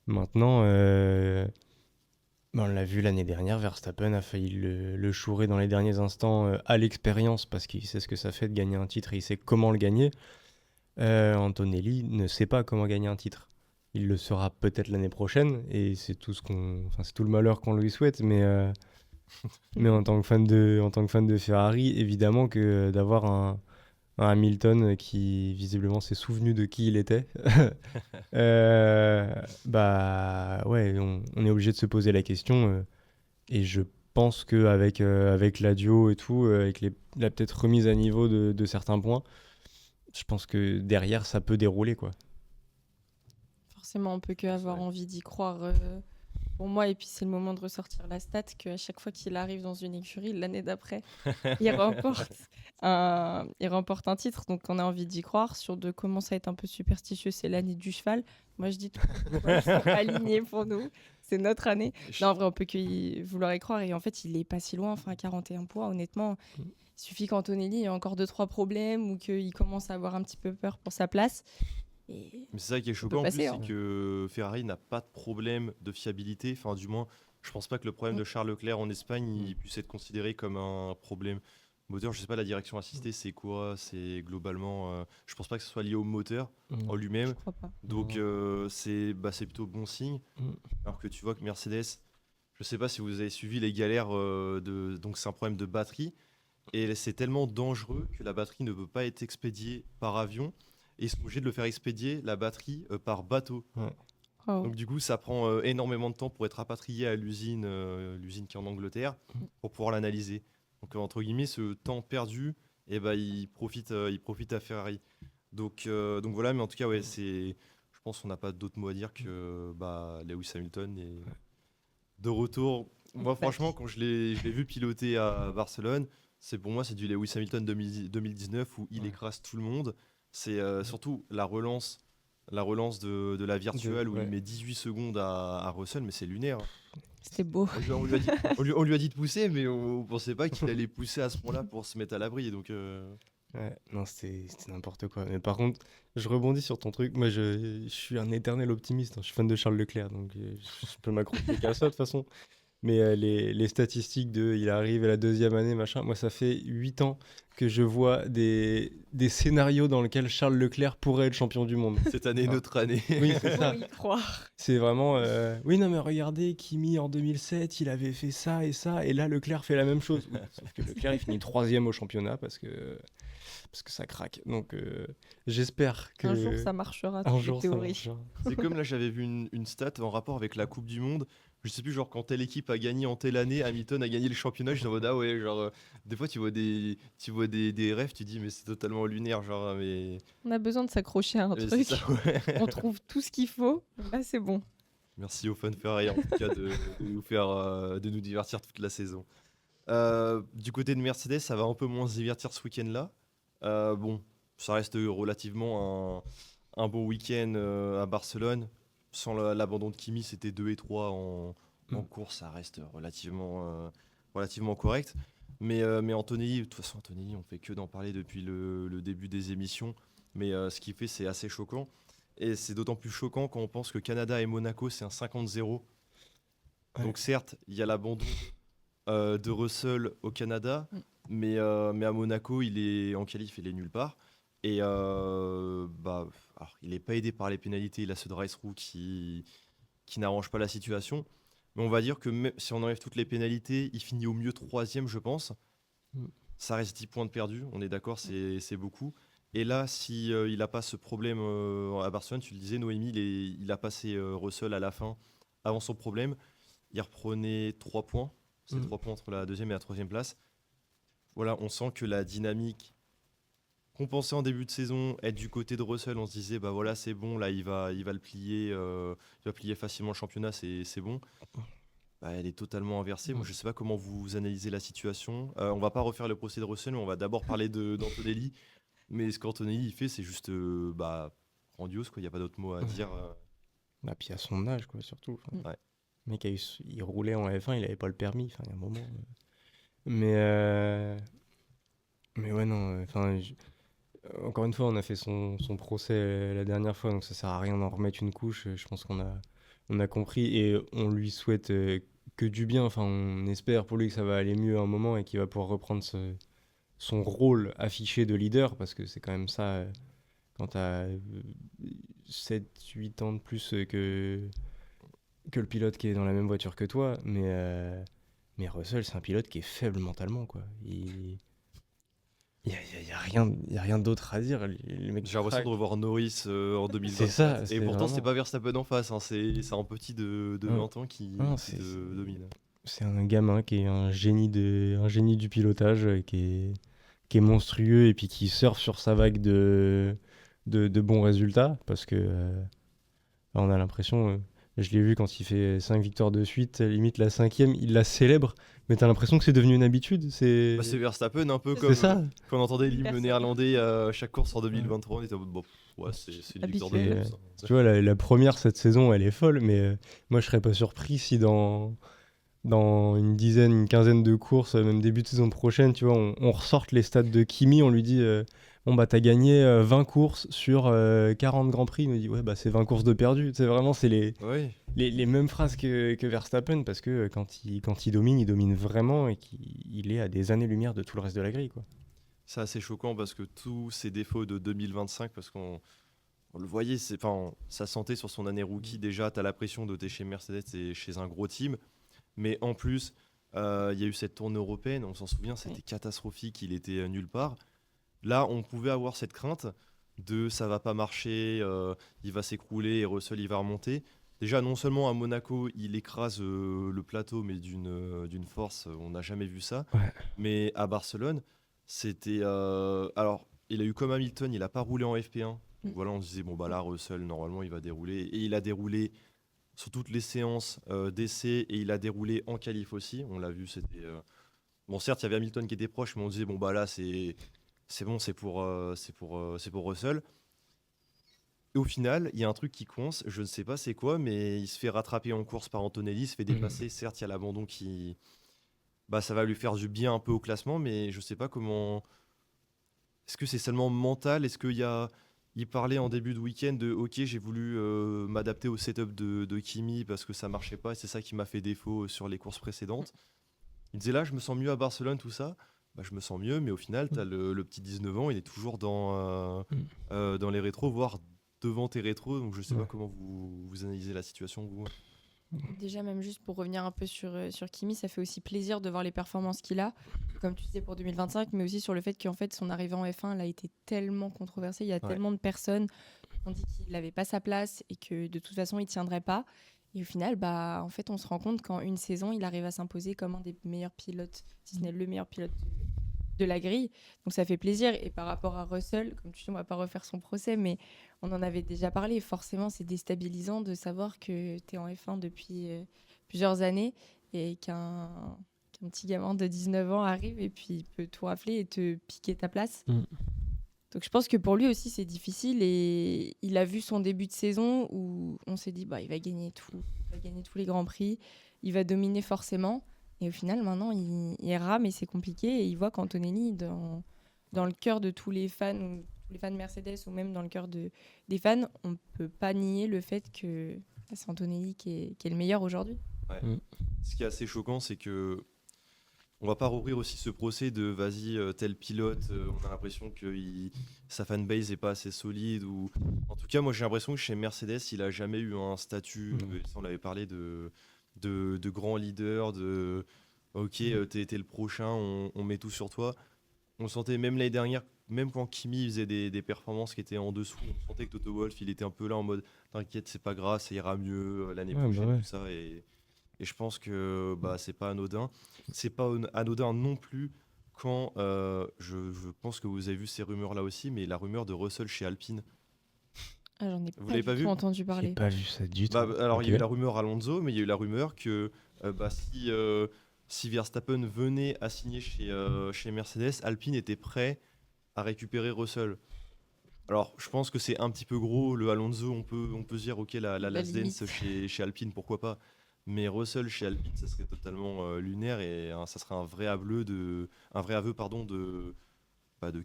Maintenant, on l'a vu l'année dernière, Verstappen a failli le chourer dans les derniers instants à l'expérience parce qu'il sait ce que ça fait de gagner un titre et il sait comment le gagner. Antonelli ne sait pas comment gagner un titre. Il le sera peut-être l'année prochaine et c'est c'est tout le malheur qu'on lui souhaite. Mais en tant que fan de Ferrari, évidemment que d'avoir un Hamilton qui visiblement s'est souvenu de qui il était, bah ouais, on est obligé de se poser la question. Et je pense qu'avec l'Adio et tout, avec la peut-être remise à niveau de certains points, je pense que derrière ça peut dérouler quoi.
Forcément, on peut que avoir
Ouais.
envie d'y croire pour moi. Et puis, c'est le moment de ressortir la stat qu'à chaque fois qu'il arrive dans une écurie, l'année d'après, il remporte un titre. Donc, on a envie d'y croire. Sur de commence à être un peu superstitieux, c'est l'année du cheval. Moi, je dis tout. Ils sont alignés pour nous. C'est notre année. Non, en vrai, on peut que vouloir y croire. Et en fait, il est pas si loin. Enfin, 41 points, honnêtement. Il suffit qu'Antonelli ait encore 2-3 problèmes ou qu'il commence à avoir un petit peu peur pour sa place. Et
Mais c'est ça qui est
ça peut
choquant en plus,
passer.
c'est que Ferrari n'a pas de problème de fiabilité. Enfin, du moins, je pense pas que le problème de Charles Leclerc en Espagne il puisse être considéré comme un problème moteur. Je sais pas, la direction assistée, c'est quoi? C'est globalement. Je pense pas que ce soit lié au moteur en
Je
lui-même.
crois pas.
Donc,
Non.
c'est plutôt bon signe.
Mm.
Alors que tu vois que Mercedes, je sais pas si vous avez suivi les galères donc, c'est un problème de batterie. Et c'est tellement dangereux que la batterie ne peut pas être expédiée par avion. Et ils sont obligés de le faire expédier, la batterie, par bateau.
Oh.
Donc du coup, ça prend énormément de temps pour être rapatrié à l'usine qui est en Angleterre, pour pouvoir l'analyser. Donc entre guillemets, ce temps perdu, eh ben, il profite à Ferrari. Donc voilà, mais en tout cas, ouais, je pense qu'on n'a pas d'autre mot à dire que Lewis Hamilton est de retour. Moi, franchement, quand je l'ai vu piloter à Barcelone, pour moi, c'est du Lewis Hamilton 2019 où il
Ouais.
écrase tout le monde. C'est surtout la relance de la virtuelle où il
Ouais.
met 18 secondes à Russell, mais c'est lunaire.
C'était beau.
On lui a dit, on lui a dit de pousser, mais on ne pensait pas qu'il allait pousser à ce point-là pour se mettre à l'abri. Donc,
Ouais, non, c'était n'importe quoi. Mais par contre, je rebondis sur ton truc. Moi, je suis un éternel optimiste, hein. Je suis fan de Charles Leclerc, donc je peux m'accrocher qu'à ça de toute façon. Mais les statistiques il arrive à la deuxième année, machin, moi, ça fait 8 ans que je vois des scénarios dans lesquels Charles Leclerc pourrait être champion du monde.
cette année,
Ah.
notre année.
Oui, c'est ça.
Faut y croire.
C'est vraiment. Oui, non, mais regardez, Kimi en 2007, il avait fait ça, et là, Leclerc fait la même chose. Oui, sauf que Leclerc, il finit troisième au championnat parce que ça craque. Donc j'espère que
Un jour, ça marchera,
un
toutes les
jour ça
théories.
marchera.
C'est comme là, j'avais vu une stat en rapport avec la Coupe du Monde. Je sais plus, genre, quand telle équipe a gagné en telle année, Hamilton a gagné le championnat. Je suis en mode, ah ouais, genre, des fois, tu vois des rêves, tu dis, mais c'est totalement lunaire, genre, mais.
On a besoin de s'accrocher à un
mais
truc.
c'est ça, ouais.
On trouve tout ce qu'il faut. Là, c'est bon.
Merci aux fans Ferrari, en tout cas, de nous divertir toute la saison. Du côté de Mercedes, ça va un peu moins se divertir ce week-end-là. Bon, ça reste relativement un bon week-end à Barcelone. Sans l'abandon de Kimi, c'était 2 et 3 en course, ça reste relativement correct. Mais Antonelli, de toute façon, Antonelli, on fait que d'en parler depuis le début des émissions. Mais ce qu'il fait, c'est assez choquant. Et c'est d'autant plus choquant quand on pense que Canada et Monaco, c'est un 50-0.
Ouais.
Donc certes, il y a l'abandon de Russell au Canada,
Mm.
mais à Monaco, il est en qualif, il est nulle part. Et alors, il n'est pas aidé par les pénalités, il a ce dry through qui n'arrange pas la situation. Mais on va dire que si on enlève toutes les pénalités, il finit au mieux troisième, je pense.
Mm.
Ça reste 10 points de perdu, on est d'accord, c'est beaucoup. Et là, si il n'a pas ce problème à Barcelone, tu le disais, Noémie, il a passé Russell à la fin, avant son problème. Il reprenait 3 points. C'est 3 points entre la deuxième et la troisième place. Voilà, on sent que la dynamique qu'on pensait en début de saison être du côté de Russell, on se disait, bah voilà, c'est bon, là, il va le plier, il va plier facilement le championnat, c'est bon. Bah, elle est totalement inversée. Moi, je ne sais pas comment vous analysez la situation. On va pas refaire le procès de Russell, mais on va d'abord parler d'Antonelli. Mais ce qu'Antonelli il fait, c'est juste grandiose, quoi. Il n'y a pas d'autre mot à dire.
Bah, puis à son âge, quoi, surtout. Enfin,
Ouais.
Le mec, il roulait en F1, il avait pas le permis. Enfin, il y a un moment. Mais ouais, non. Encore une fois, on a fait son procès la dernière fois, donc ça sert à rien d'en remettre une couche. Je pense qu'on a compris et on lui souhaite que du bien. Enfin, on espère pour lui que ça va aller mieux à un moment et qu'il va pouvoir reprendre son rôle affiché de leader, parce que c'est quand même ça quand tu as 7-8 ans de plus que le pilote qui est dans la même voiture que toi. Mais Russell, c'est un pilote qui est faible mentalement, quoi. Il y a rien d'autre à dire. Le mec
J'ai l'impression
craque.
de revoir Norris en 2024.
C'est ça,
Et
c'est
pourtant, c'est
vraiment-
pas Verstappen en face. Hein. C'est un petit de
Non.
20 ans qui
Non,
te domine.
C'est un gamin qui est un génie du pilotage, qui est monstrueux et puis qui surfe sur sa vague de bons résultats, parce que on a l'impression, je l'ai vu quand il fait 5 victoires de suite, limite la cinquième, il la célèbre, mais t'as l'impression que c'est devenu une habitude. C'est
Bah, c'est Verstappen, un peu
C'est
comme
ça.
quand on entendait l'hymne
Verstappen.
néerlandais à chaque course en 2023. On était en mode, bon, ouais, c'est une victoire de
Habituel.
plus. Hein.
Tu vois, la première cette saison, elle est folle, mais moi je serais pas surpris si dans une dizaine, une quinzaine de courses, même début de saison prochaine, tu vois, on ressorte les stats de Kimi, on lui dit bon bah t'as gagné 20 courses sur 40 grands prix. Il nous dit ouais bah c'est 20 courses de perdu. C'est vraiment c'est
Ouais.
les mêmes phrases que Verstappen, parce que quand il domine vraiment et qu'il est à des années-lumière de tout le reste de la grille, quoi.
C'est assez choquant parce que tous ces défauts de 2025, parce on le voyait, ça sentait sur son année rookie déjà, tu as la pression de t'es chez Mercedes et chez un gros team. Mais en plus, il y a eu cette tournée européenne, on s'en souvient, c'était catastrophique, il était nulle part. Là, on pouvait avoir cette crainte de ça va pas marcher, il va s'écrouler et Russell il va remonter. Déjà, non seulement à Monaco, il écrase le plateau, mais d'une force, on n'a jamais vu ça.
Ouais.
Mais à Barcelone, c'était. Alors, il a eu comme Hamilton, il n'a pas roulé en FP1. Donc voilà, on se disait, bon, bah là, Russell, normalement, il va dérouler. Et il a déroulé sur toutes les séances d'essai et il a déroulé en qualif aussi. On l'a vu, c'était. Bon, certes, il y avait Hamilton qui était proche, mais on disait, bon, bah là, c'est bon, c'est pour Russell. Et au final, il y a un truc qui coince, je ne sais pas c'est quoi, mais il se fait rattraper en course par Antonelli, il se fait dépasser. Certes, il y a l'abandon qui. Bah, ça va lui faire du bien un peu au classement, mais je ne sais pas comment. Est-ce que c'est seulement mental? Est-ce qu'il y a. Il parlait en début de week-end de OK, j'ai voulu m'adapter au setup de Kimi parce que ça marchait pas et c'est ça qui m'a fait défaut sur les courses précédentes. Il disait là, je me sens mieux à Barcelone, tout ça. Bah, je me sens mieux, mais au final, tu as le petit 19 ans, il est toujours dans les rétros, voire devant tes rétros. Donc je sais pas
Ouais.
comment vous analysez la situation, vous.
Déjà, même juste pour revenir un peu sur Kimi, ça fait aussi plaisir de voir les performances qu'il a, comme tu disais pour 2025, mais aussi sur le fait qu'en fait, son arrivée en F1 elle a été tellement controversée. Il y a
Ouais.
tellement de personnes qui ont dit qu'il n'avait pas sa place et que de toute façon, il ne tiendrait pas. Et au final, en fait, on se rend compte qu'en une saison, il arrive à s'imposer comme un des meilleurs pilotes, si ce n'est le meilleur pilote de la grille. Donc ça fait plaisir. Et par rapport à Russell, comme tu dis, on va pas refaire son procès, mais on en avait déjà parlé. Forcément, c'est déstabilisant de savoir que tu es en F1 depuis plusieurs années et qu'un petit gamin de 19 ans arrive et puis il peut tout rafler et te piquer ta place.
Mm.
Donc je pense que pour lui aussi, c'est difficile et il a vu son début de saison où on s'est dit, il va gagner tout, il va gagner tous les grands prix, il va dominer forcément. Et au final, maintenant, il rame et c'est compliqué. Et il voit qu'Antonelli, dans le cœur de tous les fans, ou tous les fans de Mercedes, ou même dans le cœur des fans, on ne peut pas nier le fait que c'est Antonelli qui est le meilleur aujourd'hui.
Ouais.
Mm.
Ce qui est assez choquant, c'est que on va pas rouvrir aussi ce procès de vas-y, tel pilote, on a l'impression que sa fanbase est pas assez solide. Ou... En tout cas, moi j'ai l'impression que chez Mercedes, il a jamais eu un statut, et ça, on avait parlé de grand leader, de ok, t'es le prochain, on met tout sur toi. On sentait même l'année dernière, même quand Kimi faisait des performances qui étaient en dessous, on sentait que Toto Wolff, il était un peu là en mode t'inquiète, c'est pas grave, ça ira mieux l'année
Ouais,
prochaine,
ouais.
tout ça. Et je pense que c'est pas anodin. C'est pas anodin non plus quand je pense que vous avez vu ces rumeurs-là aussi, mais la rumeur de Russell chez Alpine.
Ah, j'en ai
Vous
pas
l'avez
du
pas
tout
vu
entendu
J'ai
parler.
pas vu ça du tout.
Alors, il y a eu
Ok.
la rumeur Alonso, mais il y a eu la rumeur que si Verstappen venait à signer chez Mercedes, Alpine était prêt à récupérer Russell. Alors, je pense que c'est un petit peu gros. Le Alonso, on peut se dire, ok, la Last
limite.
Dance chez Alpine, pourquoi pas. Mais Russell chez Alpine, ça serait totalement lunaire et ça serait un vrai aveu, pardon, de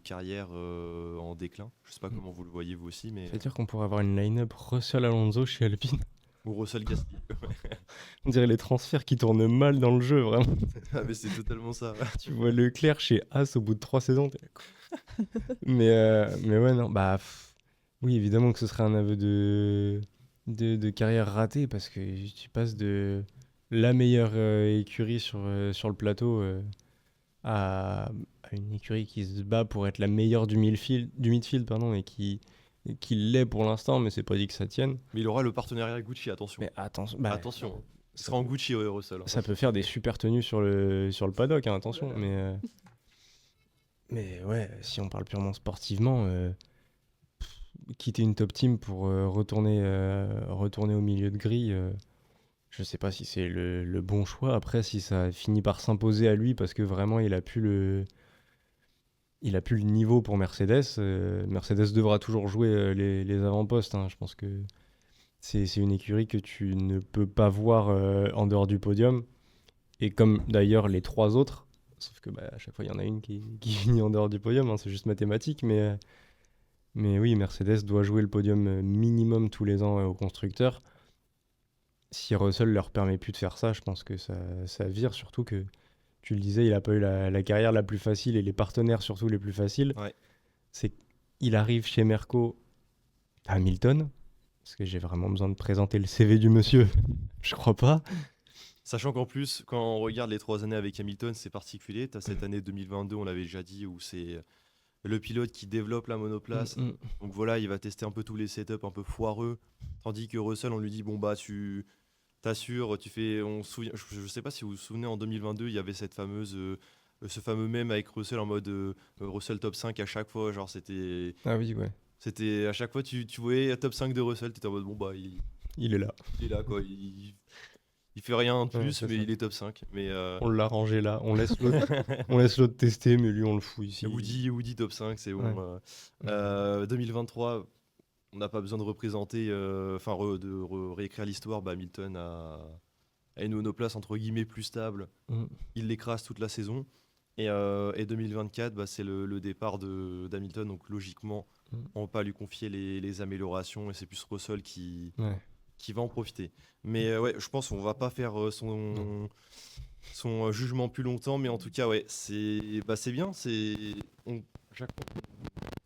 carrière en déclin. Je sais pas comment vous le voyez vous aussi, mais
C'est-à-dire qu'on pourrait avoir une line-up Russell Alonso chez Alpine.
ou Russell Gasly.
On dirait les transferts qui tournent mal dans le jeu, vraiment.
Ah, mais c'est totalement ça.
Tu vois Leclerc chez As au bout de 3 saisons. T'es là, quoi. Mais ouais, non, oui, évidemment que ce serait un aveu de carrière ratée parce que tu passes de la meilleure écurie sur le plateau à une écurie qui se bat pour être la meilleure du midfield pardon, et qui l'est pour l'instant, mais c'est pas dit que ça tienne.
Mais il aura le partenariat Gucci, attention.
Mais attention,
Attention. Ce sera en Gucci, Russell.
ça peut faire des super tenues sur le paddock, hein, attention. Mais ouais, si on parle purement sportivement, quitter une top team pour retourner au milieu de grille, je sais pas si c'est le bon choix. Après, si ça finit par s'imposer à lui parce que vraiment il a plus le niveau pour Mercedes, Mercedes devra toujours jouer les avant-postes, hein. Je pense que c'est une écurie que tu ne peux pas voir en dehors du podium. Et comme d'ailleurs les 3 autres, sauf que à chaque fois il y en a une qui finit en dehors du podium, hein, c'est juste mathématique. Mais oui, Mercedes doit jouer le podium minimum tous les ans au constructeur. Si Russell leur permet plus de faire ça, je pense que ça vire. Surtout que, tu le disais, il a pas eu la carrière la plus facile et les partenaires surtout les plus faciles.
Ouais.
C'est qu'il arrive chez Merco à Hamilton, parce que j'ai vraiment besoin de présenter le CV du monsieur. Je crois pas.
Sachant qu'en plus, quand on regarde les 3 années avec Hamilton, c'est particulier. Tu as cette année 2022, on l'avait déjà dit, où c'est le pilote qui développe la monoplace. Donc voilà, il va tester un peu tous les setups un peu foireux. Tandis que Russell, on lui dit, bon tu t'assures, tu fais... je sais pas si vous vous souvenez, en 2022, il y avait ce fameux mème avec Russell en mode Russell top 5 à chaque fois. Genre c'était
Ah oui, ouais.
à chaque fois, tu voyais top 5 de Russell, tu étais en mode,
Il est là.
il est là, quoi. Il fait rien de
Ouais,
plus,
c'est
mais
ça.
il est top 5. Mais
On l'a rangé là. On laisse l'autre tester, mais lui, on le fout ici.
Woody top 5, c'est bon.
Ouais.
2023, on n'a pas besoin de représenter, de réécrire l'histoire. Hamilton a une monoplace entre guillemets plus stable.
Mm.
Il l'écrase toute la saison. Et 2024, c'est le départ d'Hamilton. Donc logiquement, on ne va pas lui confier les améliorations. Et c'est plus Russell qui va en profiter. Mais ouais, je pense qu'on va pas faire son jugement plus longtemps. Mais en tout cas, ouais, c'est bien. Chaque fois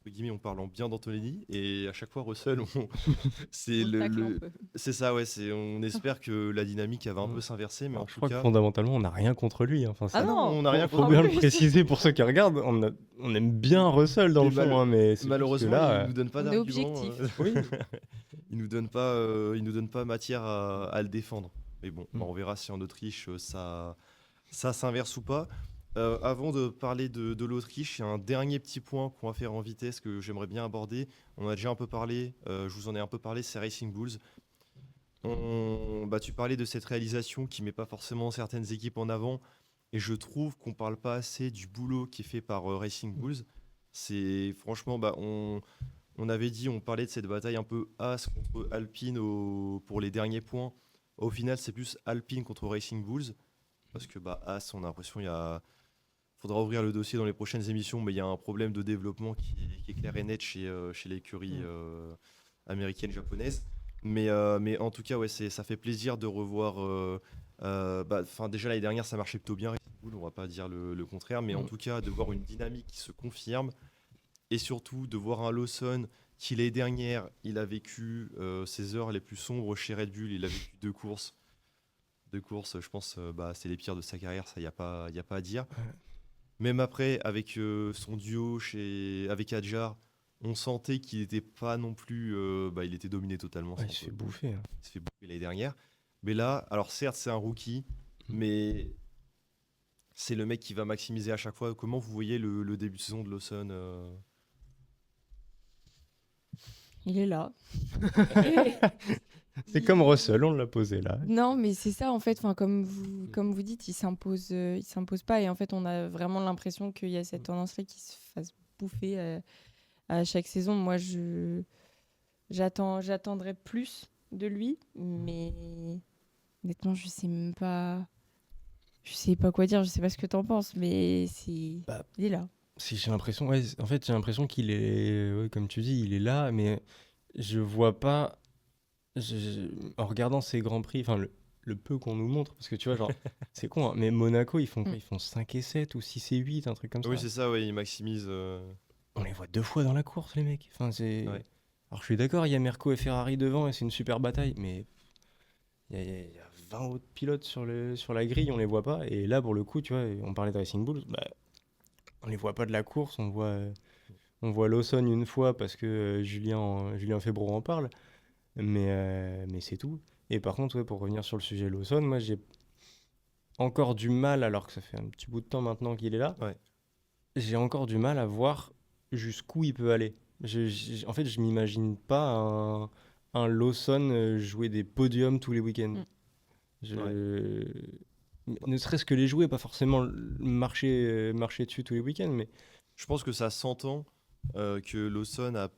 entre guillemets, on parle en bien d'Antonelli et à chaque fois Russell, c'est
On le tacle un peu.
c'est ça, ouais, on espère que la dynamique elle va un peu s'inverser, mais en
Alors, je
tout
crois que
cas,
fondamentalement, on n'a rien contre lui, hein. Enfin,
Ah
ah non,
non,
on n'a rien
faut
en
contre
bien
lui.
le
plus.
préciser pour ceux qui regardent. On aime bien Russell dans
Mais
le fond, hein, mais c'est juste que
malheureusement, il
là,
nous donne pas
On est
d'argument.
objectif.
oui.
Il nous donne pas matière à le défendre. Mais bon,
Mm.
bah, on verra si en Autriche ça s'inverse ou pas. Avant de parler de l'Autriche, il y a un dernier petit point qu'on va faire en vitesse que j'aimerais bien aborder. On a déjà un peu parlé, je vous en ai un peu parlé, c'est Racing Bulls. Bah, tu parlais de cette réalisation qui met pas forcément certaines équipes en avant, et je trouve qu'on parle pas assez du boulot qui est fait par Racing Bulls. C'est franchement, bah, on avait dit, on parlait de cette bataille un peu As contre Alpine pour les derniers points. Au final, c'est plus Alpine contre Racing Bulls, parce que bah, As, on a l'impression faudra ouvrir le dossier dans les prochaines émissions, mais il y a un problème de développement qui est clair et net chez l'écurie américaine, japonaise. Mais en tout cas, ouais, ça fait plaisir de revoir. Bah, 'fin, déjà l'année dernière, ça marchait plutôt bien, Racing Bull, on va pas dire le contraire, mais en tout cas, de voir une dynamique qui se confirme et surtout de voir un Lawson qui l'année dernière, il a vécu ses heures les plus sombres chez Red Bull. Il a vécu deux courses. Deux courses, je pense, bah, c'est les pires de sa carrière, ça, y a pas à dire. Même après, avec son duo avec Adjar, on sentait qu'il n'était pas non plus. Bah, il était dominé totalement.
Ouais, il se fait bouffer, hein.
Il se fait bouffer l'année dernière. Mais là, alors certes, c'est un rookie, mais c'est le mec qui va maximiser à chaque fois. Comment vous voyez le début de saison de Lawson
Il est là.
C'est comme Russell, on l'a posé là.
Non, mais c'est ça en fait. Enfin, comme vous dites, il s'impose pas. Et en fait, on a vraiment l'impression qu'il y a cette tendance-là qui se fasse bouffer à chaque saison. Moi, j'attendrai plus de lui, mais honnêtement, je sais même pas. Je sais pas quoi dire. Je sais pas ce que t'en penses, mais
Bah,
il est là.
Si j'ai l'impression, ouais, en fait, j'ai l'impression qu'il est, ouais, comme tu dis, il est là, mais je vois pas, en regardant ces grands prix, enfin, le peu qu'on nous montre, parce que tu vois, genre, c'est con, hein, mais Monaco, ils font quoi?
Mm.
Ils font 5 et 7 ou 6 et 8, un truc comme
Oui,
ça.
c'est ça, ouais, il maximise.
On les voit deux fois dans la course, les mecs. Enfin, c'est.
Ouais.
Alors, je suis d'accord, il y a Merco et Ferrari devant, et c'est une super bataille, mais il y a 20 autres pilotes sur la grille, on les voit pas. Et là, pour le coup, tu vois, on parlait de Racing Bulls, bah, on les voit pas de la course, on voit Lawson une fois parce que Julien Febvre en parle, mais c'est tout. Et par contre, ouais, pour revenir sur le sujet Lawson, moi j'ai encore du mal, alors que ça fait un petit bout de temps maintenant qu'il est là,
Ouais.
j'ai encore du mal à voir jusqu'où il peut aller. En fait, je m'imagine pas un Lawson jouer des podiums tous les week-ends.
Mm.
Je... Ne serait-ce que les jouer, pas forcément marcher dessus tous les week-ends, mais
Je pense que ça s'entend que Lawson a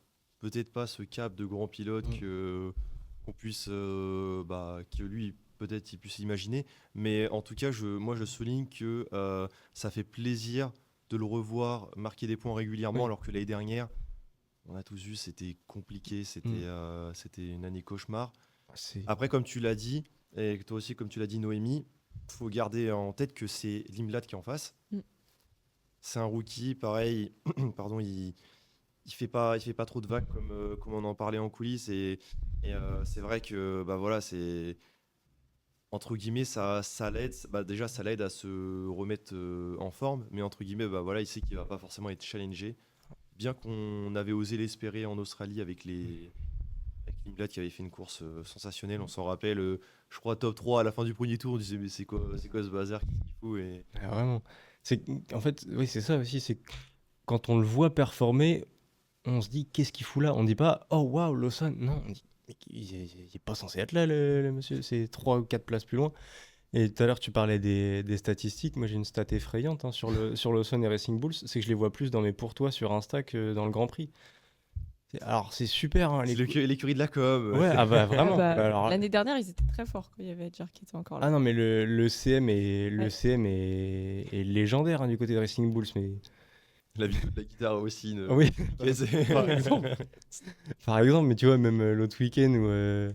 peut-être pas ce cap de grand pilote qu'on puisse, bah, que lui peut-être il puisse imaginer. Mais en tout cas, moi je souligne que ça fait plaisir de le revoir marquer des points régulièrement,
Oui.
alors que l'année dernière, on a tous vu, c'était compliqué, c'était une année cauchemar.
c'est...
Après, comme tu l'as dit, et toi aussi comme tu l'as dit Noémie, faut garder en tête que c'est Limblad qui est en face.
Mm.
C'est un rookie, pareil, pardon, il fait pas trop de vagues comme on en parlait en coulisses et c'est vrai que bah voilà, c'est entre guillemets ça l'aide, bah déjà ça l'aide à se remettre en forme, mais entre guillemets bah voilà, il sait qu'il va pas forcément être challengé, bien qu'on avait osé l'espérer en Australie avec Lindblad qui avait fait une course sensationnelle, on s'en rappelle, je crois top 3 à la fin du premier tour, on disait mais c'est quoi ce bazar, qu'est-ce qu'il fout et
Ah, vraiment. En fait, oui, c'est ça aussi, c'est que quand on le voit performer, on se dit qu'est-ce qu'il fout là? On dit pas oh waouh, Lawson. Non, on dit mais il est pas censé être là, le monsieur, c'est 3 ou 4 places plus loin. Et tout à l'heure, tu parlais des statistiques. Moi, j'ai une stat effrayante hein, sur Lawson et Racing Bulls, c'est que je les vois plus dans mes pourtois sur Insta que dans le Grand Prix. Alors, c'est super, hein,
c'est l'écurie de la com.
Ouais, ah bah
Ah
vraiment.
bah,
Bah, alors,
l'année dernière, ils étaient très forts quand il y avait Adjar qui était encore là.
ah non, mais le CM
Ouais.
est légendaire hein, du côté de Racing Bulls. Mais
La vidéo de la guitare aussi.
oui,
C'est-
par exemple. Par exemple, mais tu vois, même l'autre week-end où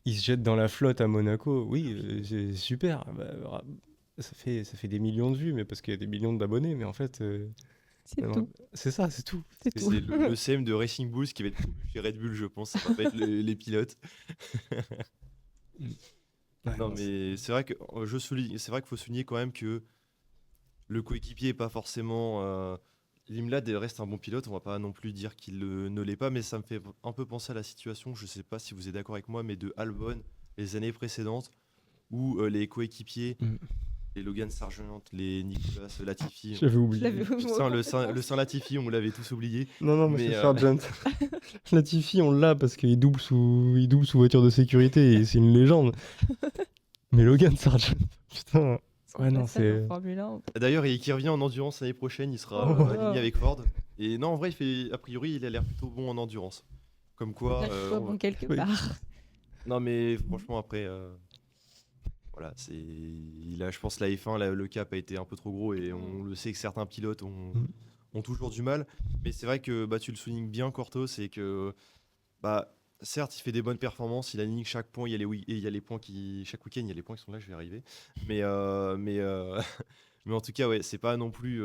il se jette dans la flotte à Monaco, oui, c'est super. Bah, ça fait des millions de vues, mais parce qu'il y a des millions d'abonnés. Mais en fait,
C'est
Non,
tout.
c'est ça, c'est tout.
C'est
Et
tout.
c'est le CM de Racing Bulls qui va être promu chez Red Bull, je pense. Ça va pas être les pilotes.
Ouais,
Non,
non,
mais c'est vrai que c'est vrai qu'il faut souligner quand même que le coéquipier est pas forcément. Limlad reste un bon pilote, on va pas non plus dire qu'il ne l'est pas, mais ça me fait un peu penser à la situation, je sais pas si vous êtes d'accord avec moi, mais de Albon les années précédentes, où les coéquipiers,
Mm.
les Logan Sargent, les Nicolas Latifi,
J'avais
Je
oublié.
l'avais
le Saint Latifi, on l'avait tous oublié.
Non, non, mais
Mais,
c'est Sargent. Latifi, on l'a parce qu'il double sous voiture de sécurité et c'est une légende. Mais Logan Sargent, putain. Ouais, non, c'est.
Formule 1.
D'ailleurs, et qui revient en endurance l'année prochaine, il sera
Oh.
aligné avec Ford. Et non, en vrai, a priori, il a l'air plutôt bon en endurance. Comme quoi,
Là, je sois bon quelque
Oui.
part.
non mais franchement après, voilà, je pense la F1, le cap a été un peu trop gros et on le sait que certains pilotes ont toujours du mal. Mais c'est vrai que tu le soulignes bien, Corto, c'est que certes, il fait des bonnes performances, il aligne chaque point, il y a les points chaque week-end, il y a les points qui sont là, je vais y arriver. Mais en tout cas, ouais, c'est pas non plus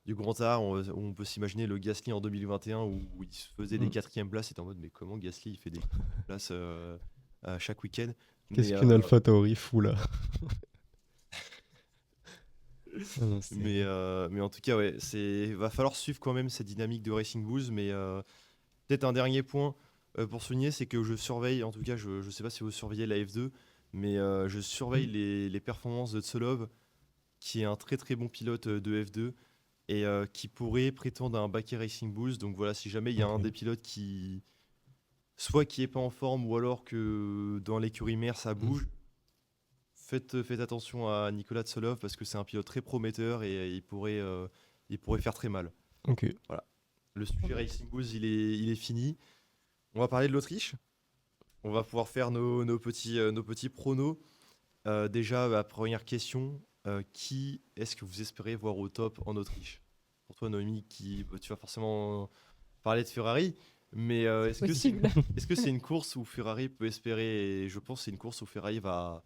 du grand art. On peut s'imaginer le Gasly en 2021 où il se faisait des 4e places. C'était en mode, mais comment Gasly il fait des 4e places à chaque week-end?
Qu'est-ce
Mais,
qu'une Alpha Tauri fout là? Ah non, c'est-
mais en tout cas, ouais, va falloir suivre quand même cette dynamique de Racing Bulls. Mais peut-être un dernier point pour souligner, c'est que je surveille, en tout cas, je ne sais pas si vous surveillez la F2, mais je surveille les performances de Tsolov, qui est un très très bon pilote de F2 et qui pourrait prétendre à un baquet Racing Bulls. Donc voilà, si jamais il y a un
Ok.
des pilotes soit qui est pas en forme ou alors que dans l'écurie mère ça bouge, faites attention à Nicolas Tsolov parce que c'est un pilote très prometteur et il pourrait faire très mal.
Ok.
Le sujet Racing Bulls, il est fini. On va parler de l'Autriche. On va pouvoir faire nos petits pronos. Déjà, première question. Qui est-ce que vous espérez voir au top en Autriche? Pour toi, Noémie, tu vas forcément parler de Ferrari, mais
Possible.
est-ce que c'est une course où Ferrari peut espérer, et je pense que c'est une course où Ferrari va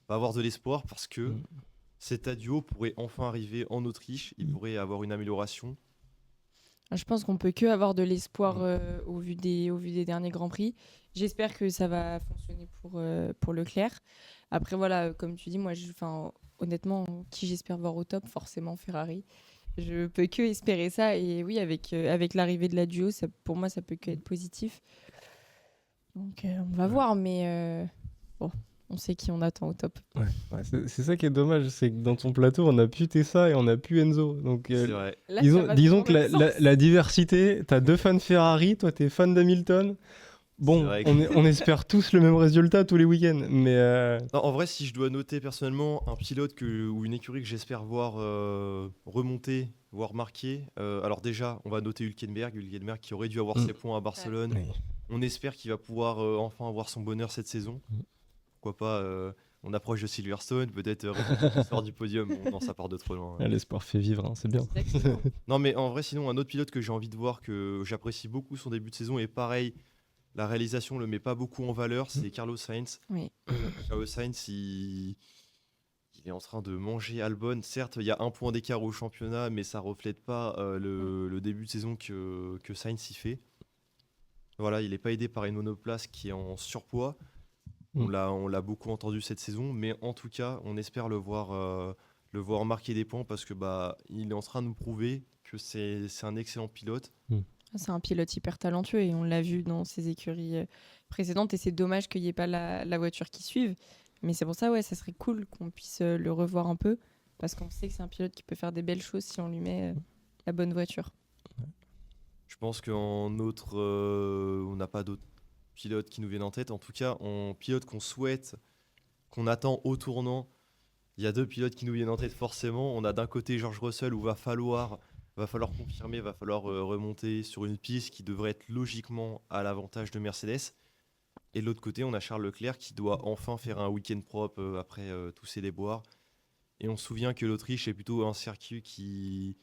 avoir de l'espoir parce que
Mm.
cet adio pourrait enfin arriver en Autriche, il pourrait avoir une amélioration.
Je pense qu'on peut que avoir de l'espoir au vu des derniers Grands Prix. J'espère que ça va fonctionner pour Leclerc. Après, voilà, comme tu dis, moi, honnêtement, qui j'espère voir au top, forcément Ferrari. Je peux que espérer ça. Et oui, avec l'arrivée de la duo, pour moi, ça peut que être positif. Donc, on va voir. Mais bon, on sait qui on attend au top.
Ouais, c'est ça qui est dommage, c'est que dans ton plateau, on a pu Tessa et on a pu Enzo. Donc,
C'est vrai.
Là, ça
disons,
va
disons
dans
que
l'autre sens.
la diversité, t'as 2 fans Ferrari, toi t'es fan d'Hamilton.
C'est
Bon,
vrai que-
on espère tous le même résultat tous les week-ends, mais
Non, en vrai, si je dois noter personnellement un pilote ou une écurie que j'espère voir remonter, voire marquer, alors déjà, on va noter Hülkenberg qui aurait dû avoir ses points à Barcelone.
oui.
On espère qu'il va pouvoir enfin avoir son bonheur cette saison.
Mm.
Pourquoi pas, on approche de Silverstone, peut-être sort du podium. Bon, non, ça part de trop loin.
Ah, l'espoir fait vivre, hein, c'est bien.
Exactement.
Non, mais en vrai, sinon, un autre pilote que j'ai envie de voir, que j'apprécie beaucoup son début de saison, et pareil, la réalisation le met pas beaucoup en valeur, c'est Carlos Sainz.
Oui.
Carlos Sainz, il est en train de manger Albon. Certes, il y a un point d'écart au championnat, mais ça reflète pas le début de saison que Sainz y fait. Voilà, il n'est pas aidé par une monoplace qui est en surpoids. On l'a beaucoup entendu cette saison, mais en tout cas, on espère le voir marquer des points parce que il est en train de nous prouver que c'est un excellent pilote.
C'est un pilote hyper talentueux et on l'a vu dans ses écuries précédentes. Et c'est dommage qu'il n'y ait pas la voiture qui suive. Mais c'est pour ça, ouais, ça serait cool qu'on puisse le revoir un peu. Parce qu'on sait que c'est un pilote qui peut faire des belles choses si on lui met la bonne voiture.
Je pense qu'en autre, on n'a pas d'autres pilotes qui nous viennent en tête. En tout cas, en pilote qu'on souhaite, qu'on attend au tournant, il y a 2 pilotes qui nous viennent en tête forcément. On a d'un côté George Russell où va falloir confirmer, va falloir remonter sur une piste qui devrait être logiquement à l'avantage de Mercedes. Et de l'autre côté, on a Charles Leclerc qui doit enfin faire un week-end propre après tous ses déboires. Et on se souvient que l'Autriche est plutôt un circuit qu'il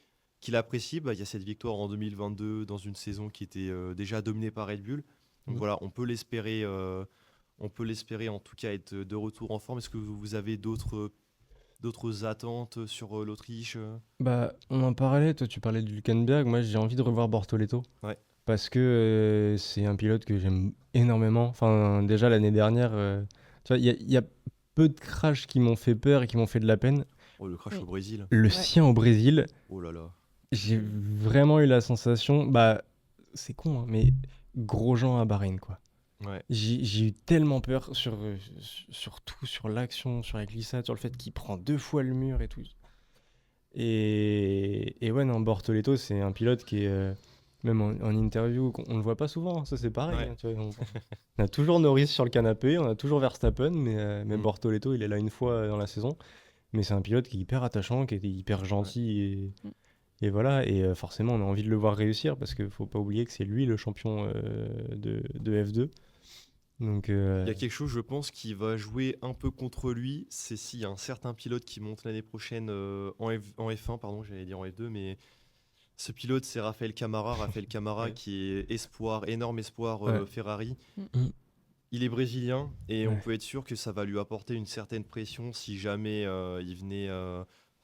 apprécie. Il y a cette victoire en 2022 dans une saison qui était déjà dominée par Red Bull. Donc voilà, on peut l'espérer en tout cas être de retour en forme. Est-ce que vous avez d'autres d'autres attentes sur l'Autriche
Bah, on en parlait, toi tu parlais de Hülkenberg, moi j'ai envie de revoir Bortoleto.
Ouais.
Parce que c'est un pilote que j'aime énormément. Enfin, déjà l'année dernière, tu vois, il y a peu de crashs qui m'ont fait peur et qui m'ont fait de la peine.
Oh, le crash
Oui.
au Brésil.
Le
Ouais.
sien au Brésil,
Oh là là.
j'ai vraiment eu la sensation, bah, c'est con, hein, mais Grosjean à Bahreïn, quoi.
Ouais.
J'ai eu tellement peur sur tout, sur l'action, sur la glissade, sur le fait qu'il prend 2 fois le mur et tout. Et ouais, non, Bortoleto, c'est un pilote qui est, même en interview, on le voit pas souvent, hein, ça c'est pareil.
Ouais.
Hein, tu vois, on a toujours Norris sur le canapé, on a toujours Verstappen, mais
Mm.
Bortoleto, il est là une fois dans la saison. Mais c'est un pilote qui est hyper attachant, qui est hyper gentil.
Mm.
Et voilà, et forcément, on a envie de le voir réussir parce qu'il faut pas oublier que c'est lui le champion de F2. Donc,
Il y a quelque chose, je pense, qui va jouer un peu contre lui. C'est s'il y a un certain pilote qui monte l'année prochaine en F1, pardon, j'allais dire en F2, mais ce pilote, c'est Raphaël Camara. Raphaël Camara
Ouais.
qui est espoir, énorme espoir
Ouais.
Ferrari.
Mm.
Il est brésilien et on
Ouais.
peut être sûr que ça va lui apporter une certaine pression si jamais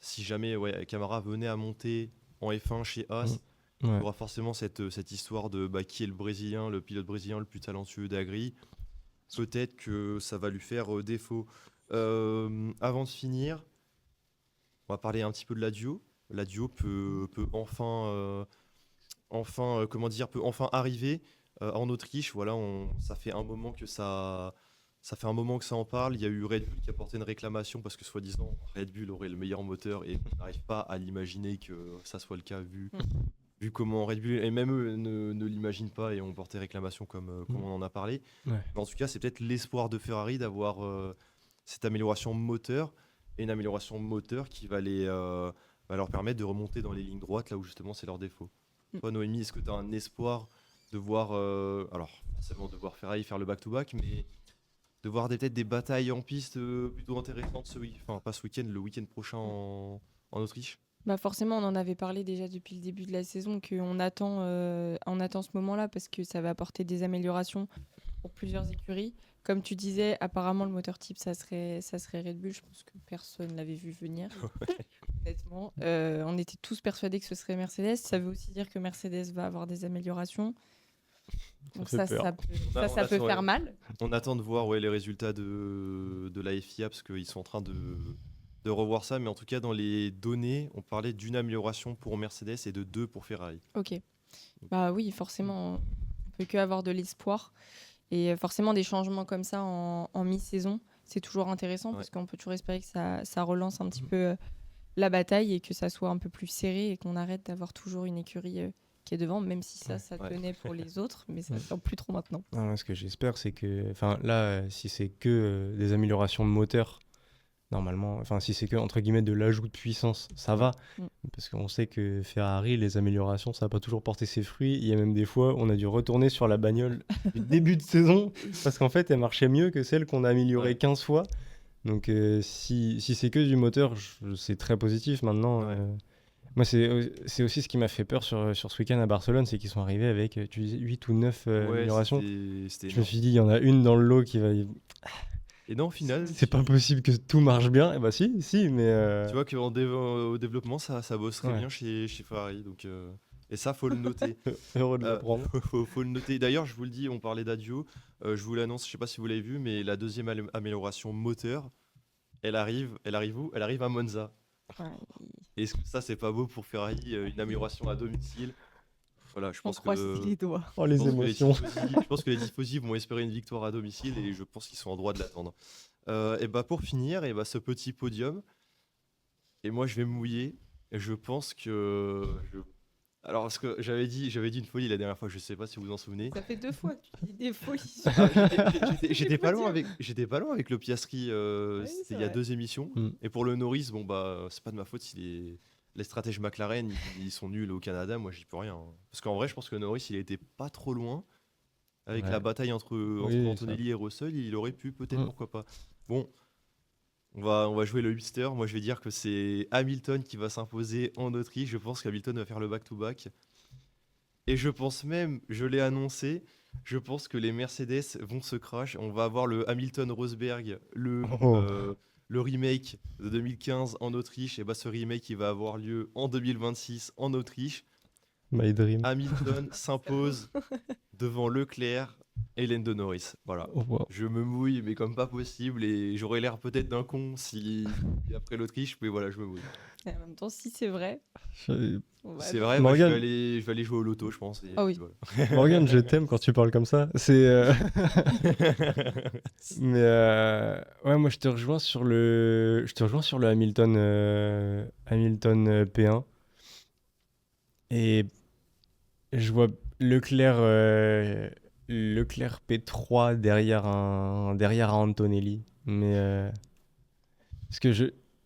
si jamais Camara venait à monter en F1 chez Haas. Il y
Ouais.
aura forcément cette histoire de qui est le Brésilien, le pilote brésilien le plus talentueux d'Agri. Peut-être que ça va lui faire défaut. Avant de finir, on va parler un petit peu de la duo. La duo peut peut enfin arriver en Autriche. Voilà, ça fait un moment que ça fait un moment que ça en parle. Il y a eu Red Bull qui a porté une réclamation parce que soi-disant Red Bull aurait le meilleur moteur et on n'arrive pas à l'imaginer que ça soit le cas vu comment Red Bull et même eux ne l'imaginent pas et ont porté réclamation comme on en a parlé.
Ouais.
Mais en tout cas, c'est peut-être l'espoir de Ferrari d'avoir cette amélioration moteur et une amélioration moteur qui va leur permettre de remonter dans les lignes droites là où justement c'est leur défaut.
Mm.
Toi, Noémie, est-ce que tu as un espoir de voir, alors forcément de voir Ferrari faire le back-to-back, mais de voir peut-être des batailles en piste plutôt intéressantes enfin pas ce week-end, le week-end prochain en Autriche?
Bah forcément, on en avait parlé déjà depuis le début de la saison qu'on on attend ce moment-là parce que ça va apporter des améliorations pour plusieurs écuries. Comme tu disais, apparemment, le moteur type, ça serait Red Bull. Je pense que personne l'avait vu venir, honnêtement. On était tous persuadés que ce serait Mercedes. Ça veut aussi dire que Mercedes va avoir des améliorations. Donc
fait peur.
ça peut faire mal.
On attend de voir les résultats de la FIA parce qu'ils sont en train de revoir ça. Mais en tout cas, dans les données, on parlait d'une amélioration pour Mercedes et de 2 pour Ferrari.
Ok. Bah oui, forcément, on peut que avoir de l'espoir. Et forcément, des changements comme ça en mi-saison, c'est toujours intéressant parce qu'on peut toujours espérer que ça relance un petit peu la bataille et que ça soit un peu plus serré et qu'on arrête d'avoir toujours une écurie qui est devant, même si ça tenait pour les autres, mais ça ne tient plus trop maintenant.
Non, moi, ce que j'espère, c'est que, enfin, là, si c'est que des améliorations de moteur, normalement, enfin, si c'est que entre guillemets de l'ajout de puissance, ça va, parce qu'on sait que Ferrari, les améliorations, ça n'a pas toujours porté ses fruits. Il y a même des fois, on a dû retourner sur la bagnole du début de saison parce qu'en fait, elle marchait mieux que celle qu'on a améliorée 15 fois. Donc, si c'est que du moteur, c'est très positif maintenant. Moi, c'est aussi ce qui m'a fait peur sur ce week-end à Barcelone, c'est qu'ils sont arrivés avec, tu disais, 8 ou 9 améliorations.
C'était
Je me suis dit, il y en a une dans le lot qui va...
Et non, au final,
C'est pas possible que tout marche bien. Et bah si, mais...
tu vois qu'au développement, ça bosse très
Ouais.
bien chez Ferrari. Donc, et ça, faut le noter.
Heureux de l'apprendre.
Faut le noter. D'ailleurs, je vous le dis, on parlait d'Adio. Je vous l'annonce, je sais pas si vous l'avez vu, mais la deuxième amélioration moteur, elle arrive où? Elle arrive à Monza.
Ouais.
Est-ce que ça, c'est pas beau pour Ferrari, une amélioration à domicile? Voilà, je
On
pense
croise
que
les doigts.
Oh, les
je pense que
émotions.
je pense que les tifosi vont espérer une victoire à domicile et je pense qu'ils sont en droit de l'attendre. Et bah pour finir, et bah ce petit podium, et moi je vais me mouiller. Et je pense que alors parce que j'avais dit une folie la dernière fois, je sais pas si vous vous en souvenez.
Ça fait 2 fois que tu dis des folies.
J'étais pas loin avec le Piastri,
Oui,
c'était
c'est
il y a
vrai.
2 émissions.
Mm.
Et pour le Norris, bon bah c'est pas de ma faute si les stratèges McLaren ils sont nuls au Canada, moi j'y peux rien. Parce qu'en vrai, je pense que Norris il était pas trop loin. Avec
Ouais.
la bataille entre
Oui,
Antonelli et Russell, il aurait pu peut-être,
Mm.
pourquoi pas. Bon, on va jouer le hipster. Moi, je vais dire que c'est Hamilton qui va s'imposer en Autriche. Je pense qu'Hamilton va faire le back-to-back. Et je pense même, je l'ai annoncé, je pense que les Mercedes vont se crash. On va avoir le Hamilton-Rosberg,
Oh.
le remake de 2015 en Autriche, et bah ce remake il va avoir lieu en 2026 en Autriche.
My dream.
Hamilton s'impose devant Leclerc et Lando Norris. Voilà.
Oh, wow.
Je me mouille, mais comme pas possible, et j'aurais l'air peut-être d'un con si après l'Autriche, mais voilà, je me mouille.
Et en même temps, si c'est vrai, on va
C'est vrai, bah,
Morgane.
je vais aller jouer au loto, je pense.
Ah oui.
Voilà.
Morgane, je t'aime quand tu parles comme ça. Mais ouais, moi je te rejoins sur le Hamilton P1 et je vois Leclerc P3 derrière un Antonelli. Mais parce que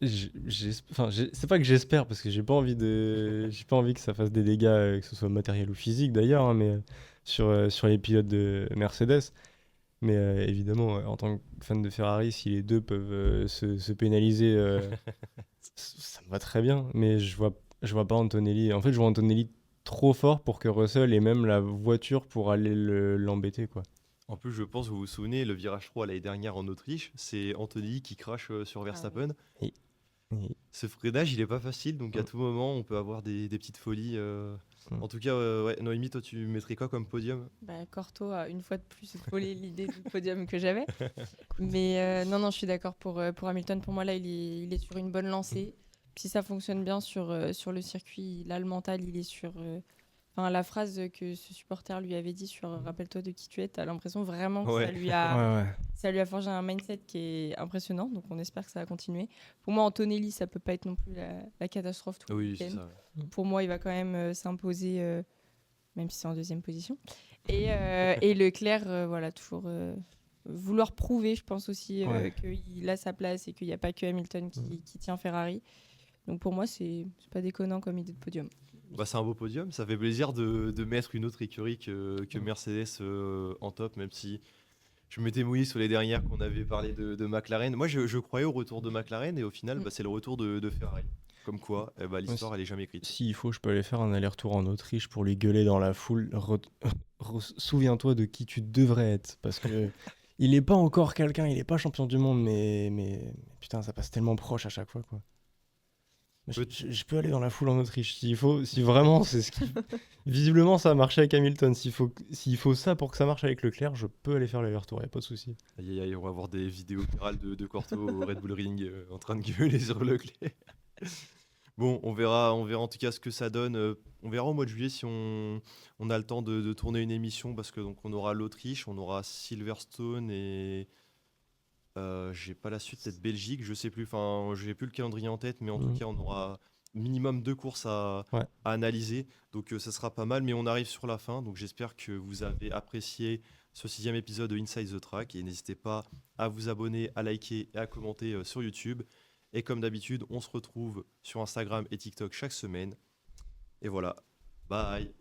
c'est pas que j'espère parce que j'ai pas envie que ça fasse des dégâts, que ce soit matériel ou physique d'ailleurs, hein, mais sur les pilotes de Mercedes. Mais évidemment, en tant que fan de Ferrari, si les deux peuvent se pénaliser, ça me va très bien. Mais je vois pas Antonelli. En fait, je vois Antonelli trop fort pour que Russell ait même la voiture pour aller l'embêter, quoi.
En plus, je pense, vous vous souvenez, le virage 3 l'année dernière en Autriche, c'est Anthony qui crache sur Verstappen.
Et- et-
Ce freinage, il est pas facile, donc à
Mm.
tout moment, on peut avoir des petites folies. En tout cas, ouais, Noémie, toi, tu mettrais quoi comme podium?
Bah, Corto a une fois de plus volé l'idée du podium que j'avais. Mais non, je suis d'accord pour Hamilton. Pour moi, là, il est sur une bonne lancée. Si ça fonctionne bien sur le circuit, là, le mental, il est sur. Enfin, la phrase que ce supporter lui avait dit sur rappelle-toi de qui tu es, t'as l'impression vraiment que
Ouais.
ça lui a forgé un mindset qui est impressionnant. Donc, on espère que ça va continuer. Pour moi, Antonelli, ça peut pas être non plus la catastrophe tout le
Oui, c'est
week-end.
ça.
Pour moi, il va quand même s'imposer, même si c'est en deuxième position. Et Leclerc, voilà, toujours vouloir prouver, je pense aussi
Ouais.
qu'il a sa place et qu'il n'y a pas que Hamilton qui tient Ferrari. Donc pour moi, c'est pas déconnant comme idée de podium.
Bah, c'est un beau podium. Ça fait plaisir de mettre une autre écurie que Mercedes en top, même si je m'étais mouillé sur les dernières qu'on avait parlé de McLaren. Moi, je croyais au retour de McLaren et au final, bah, c'est le retour de Ferrari. Comme quoi, eh bah, l'histoire, elle est jamais écrite.
S'il faut, je peux aller faire un aller-retour en Autriche pour lui gueuler dans la foule. Souviens-toi de qui tu devrais être. Parce que il est pas encore quelqu'un, il est pas champion du monde, mais putain, ça passe tellement proche à chaque fois, quoi. Je peux aller dans la foule en Autriche s'il faut, si vraiment c'est ce qui. Visiblement, ça a marché avec Hamilton. S'il faut ça pour que ça marche avec Leclerc, je peux aller faire l'aller-retour, y a pas de souci.
Aïe, aïe, aïe, on va voir des vidéos virales de Corto au Red Bull Ring en train de gueuler sur Leclerc. Bon, on verra en tout cas ce que ça donne. On verra au mois de juillet si on a le temps de tourner une émission parce que donc on aura l'Autriche, on aura Silverstone et j'ai pas la suite, peut-être Belgique, je sais plus. Enfin, j'ai plus le calendrier en tête, mais en tout cas, on aura minimum 2 courses
Ouais.
à analyser. Donc ça sera pas mal, mais on arrive sur la fin. Donc j'espère que vous avez apprécié ce 6e épisode de Inside the Track et n'hésitez pas à vous abonner, à liker et à commenter sur YouTube. Et comme d'habitude, on se retrouve sur Instagram et TikTok chaque semaine. Et voilà, bye.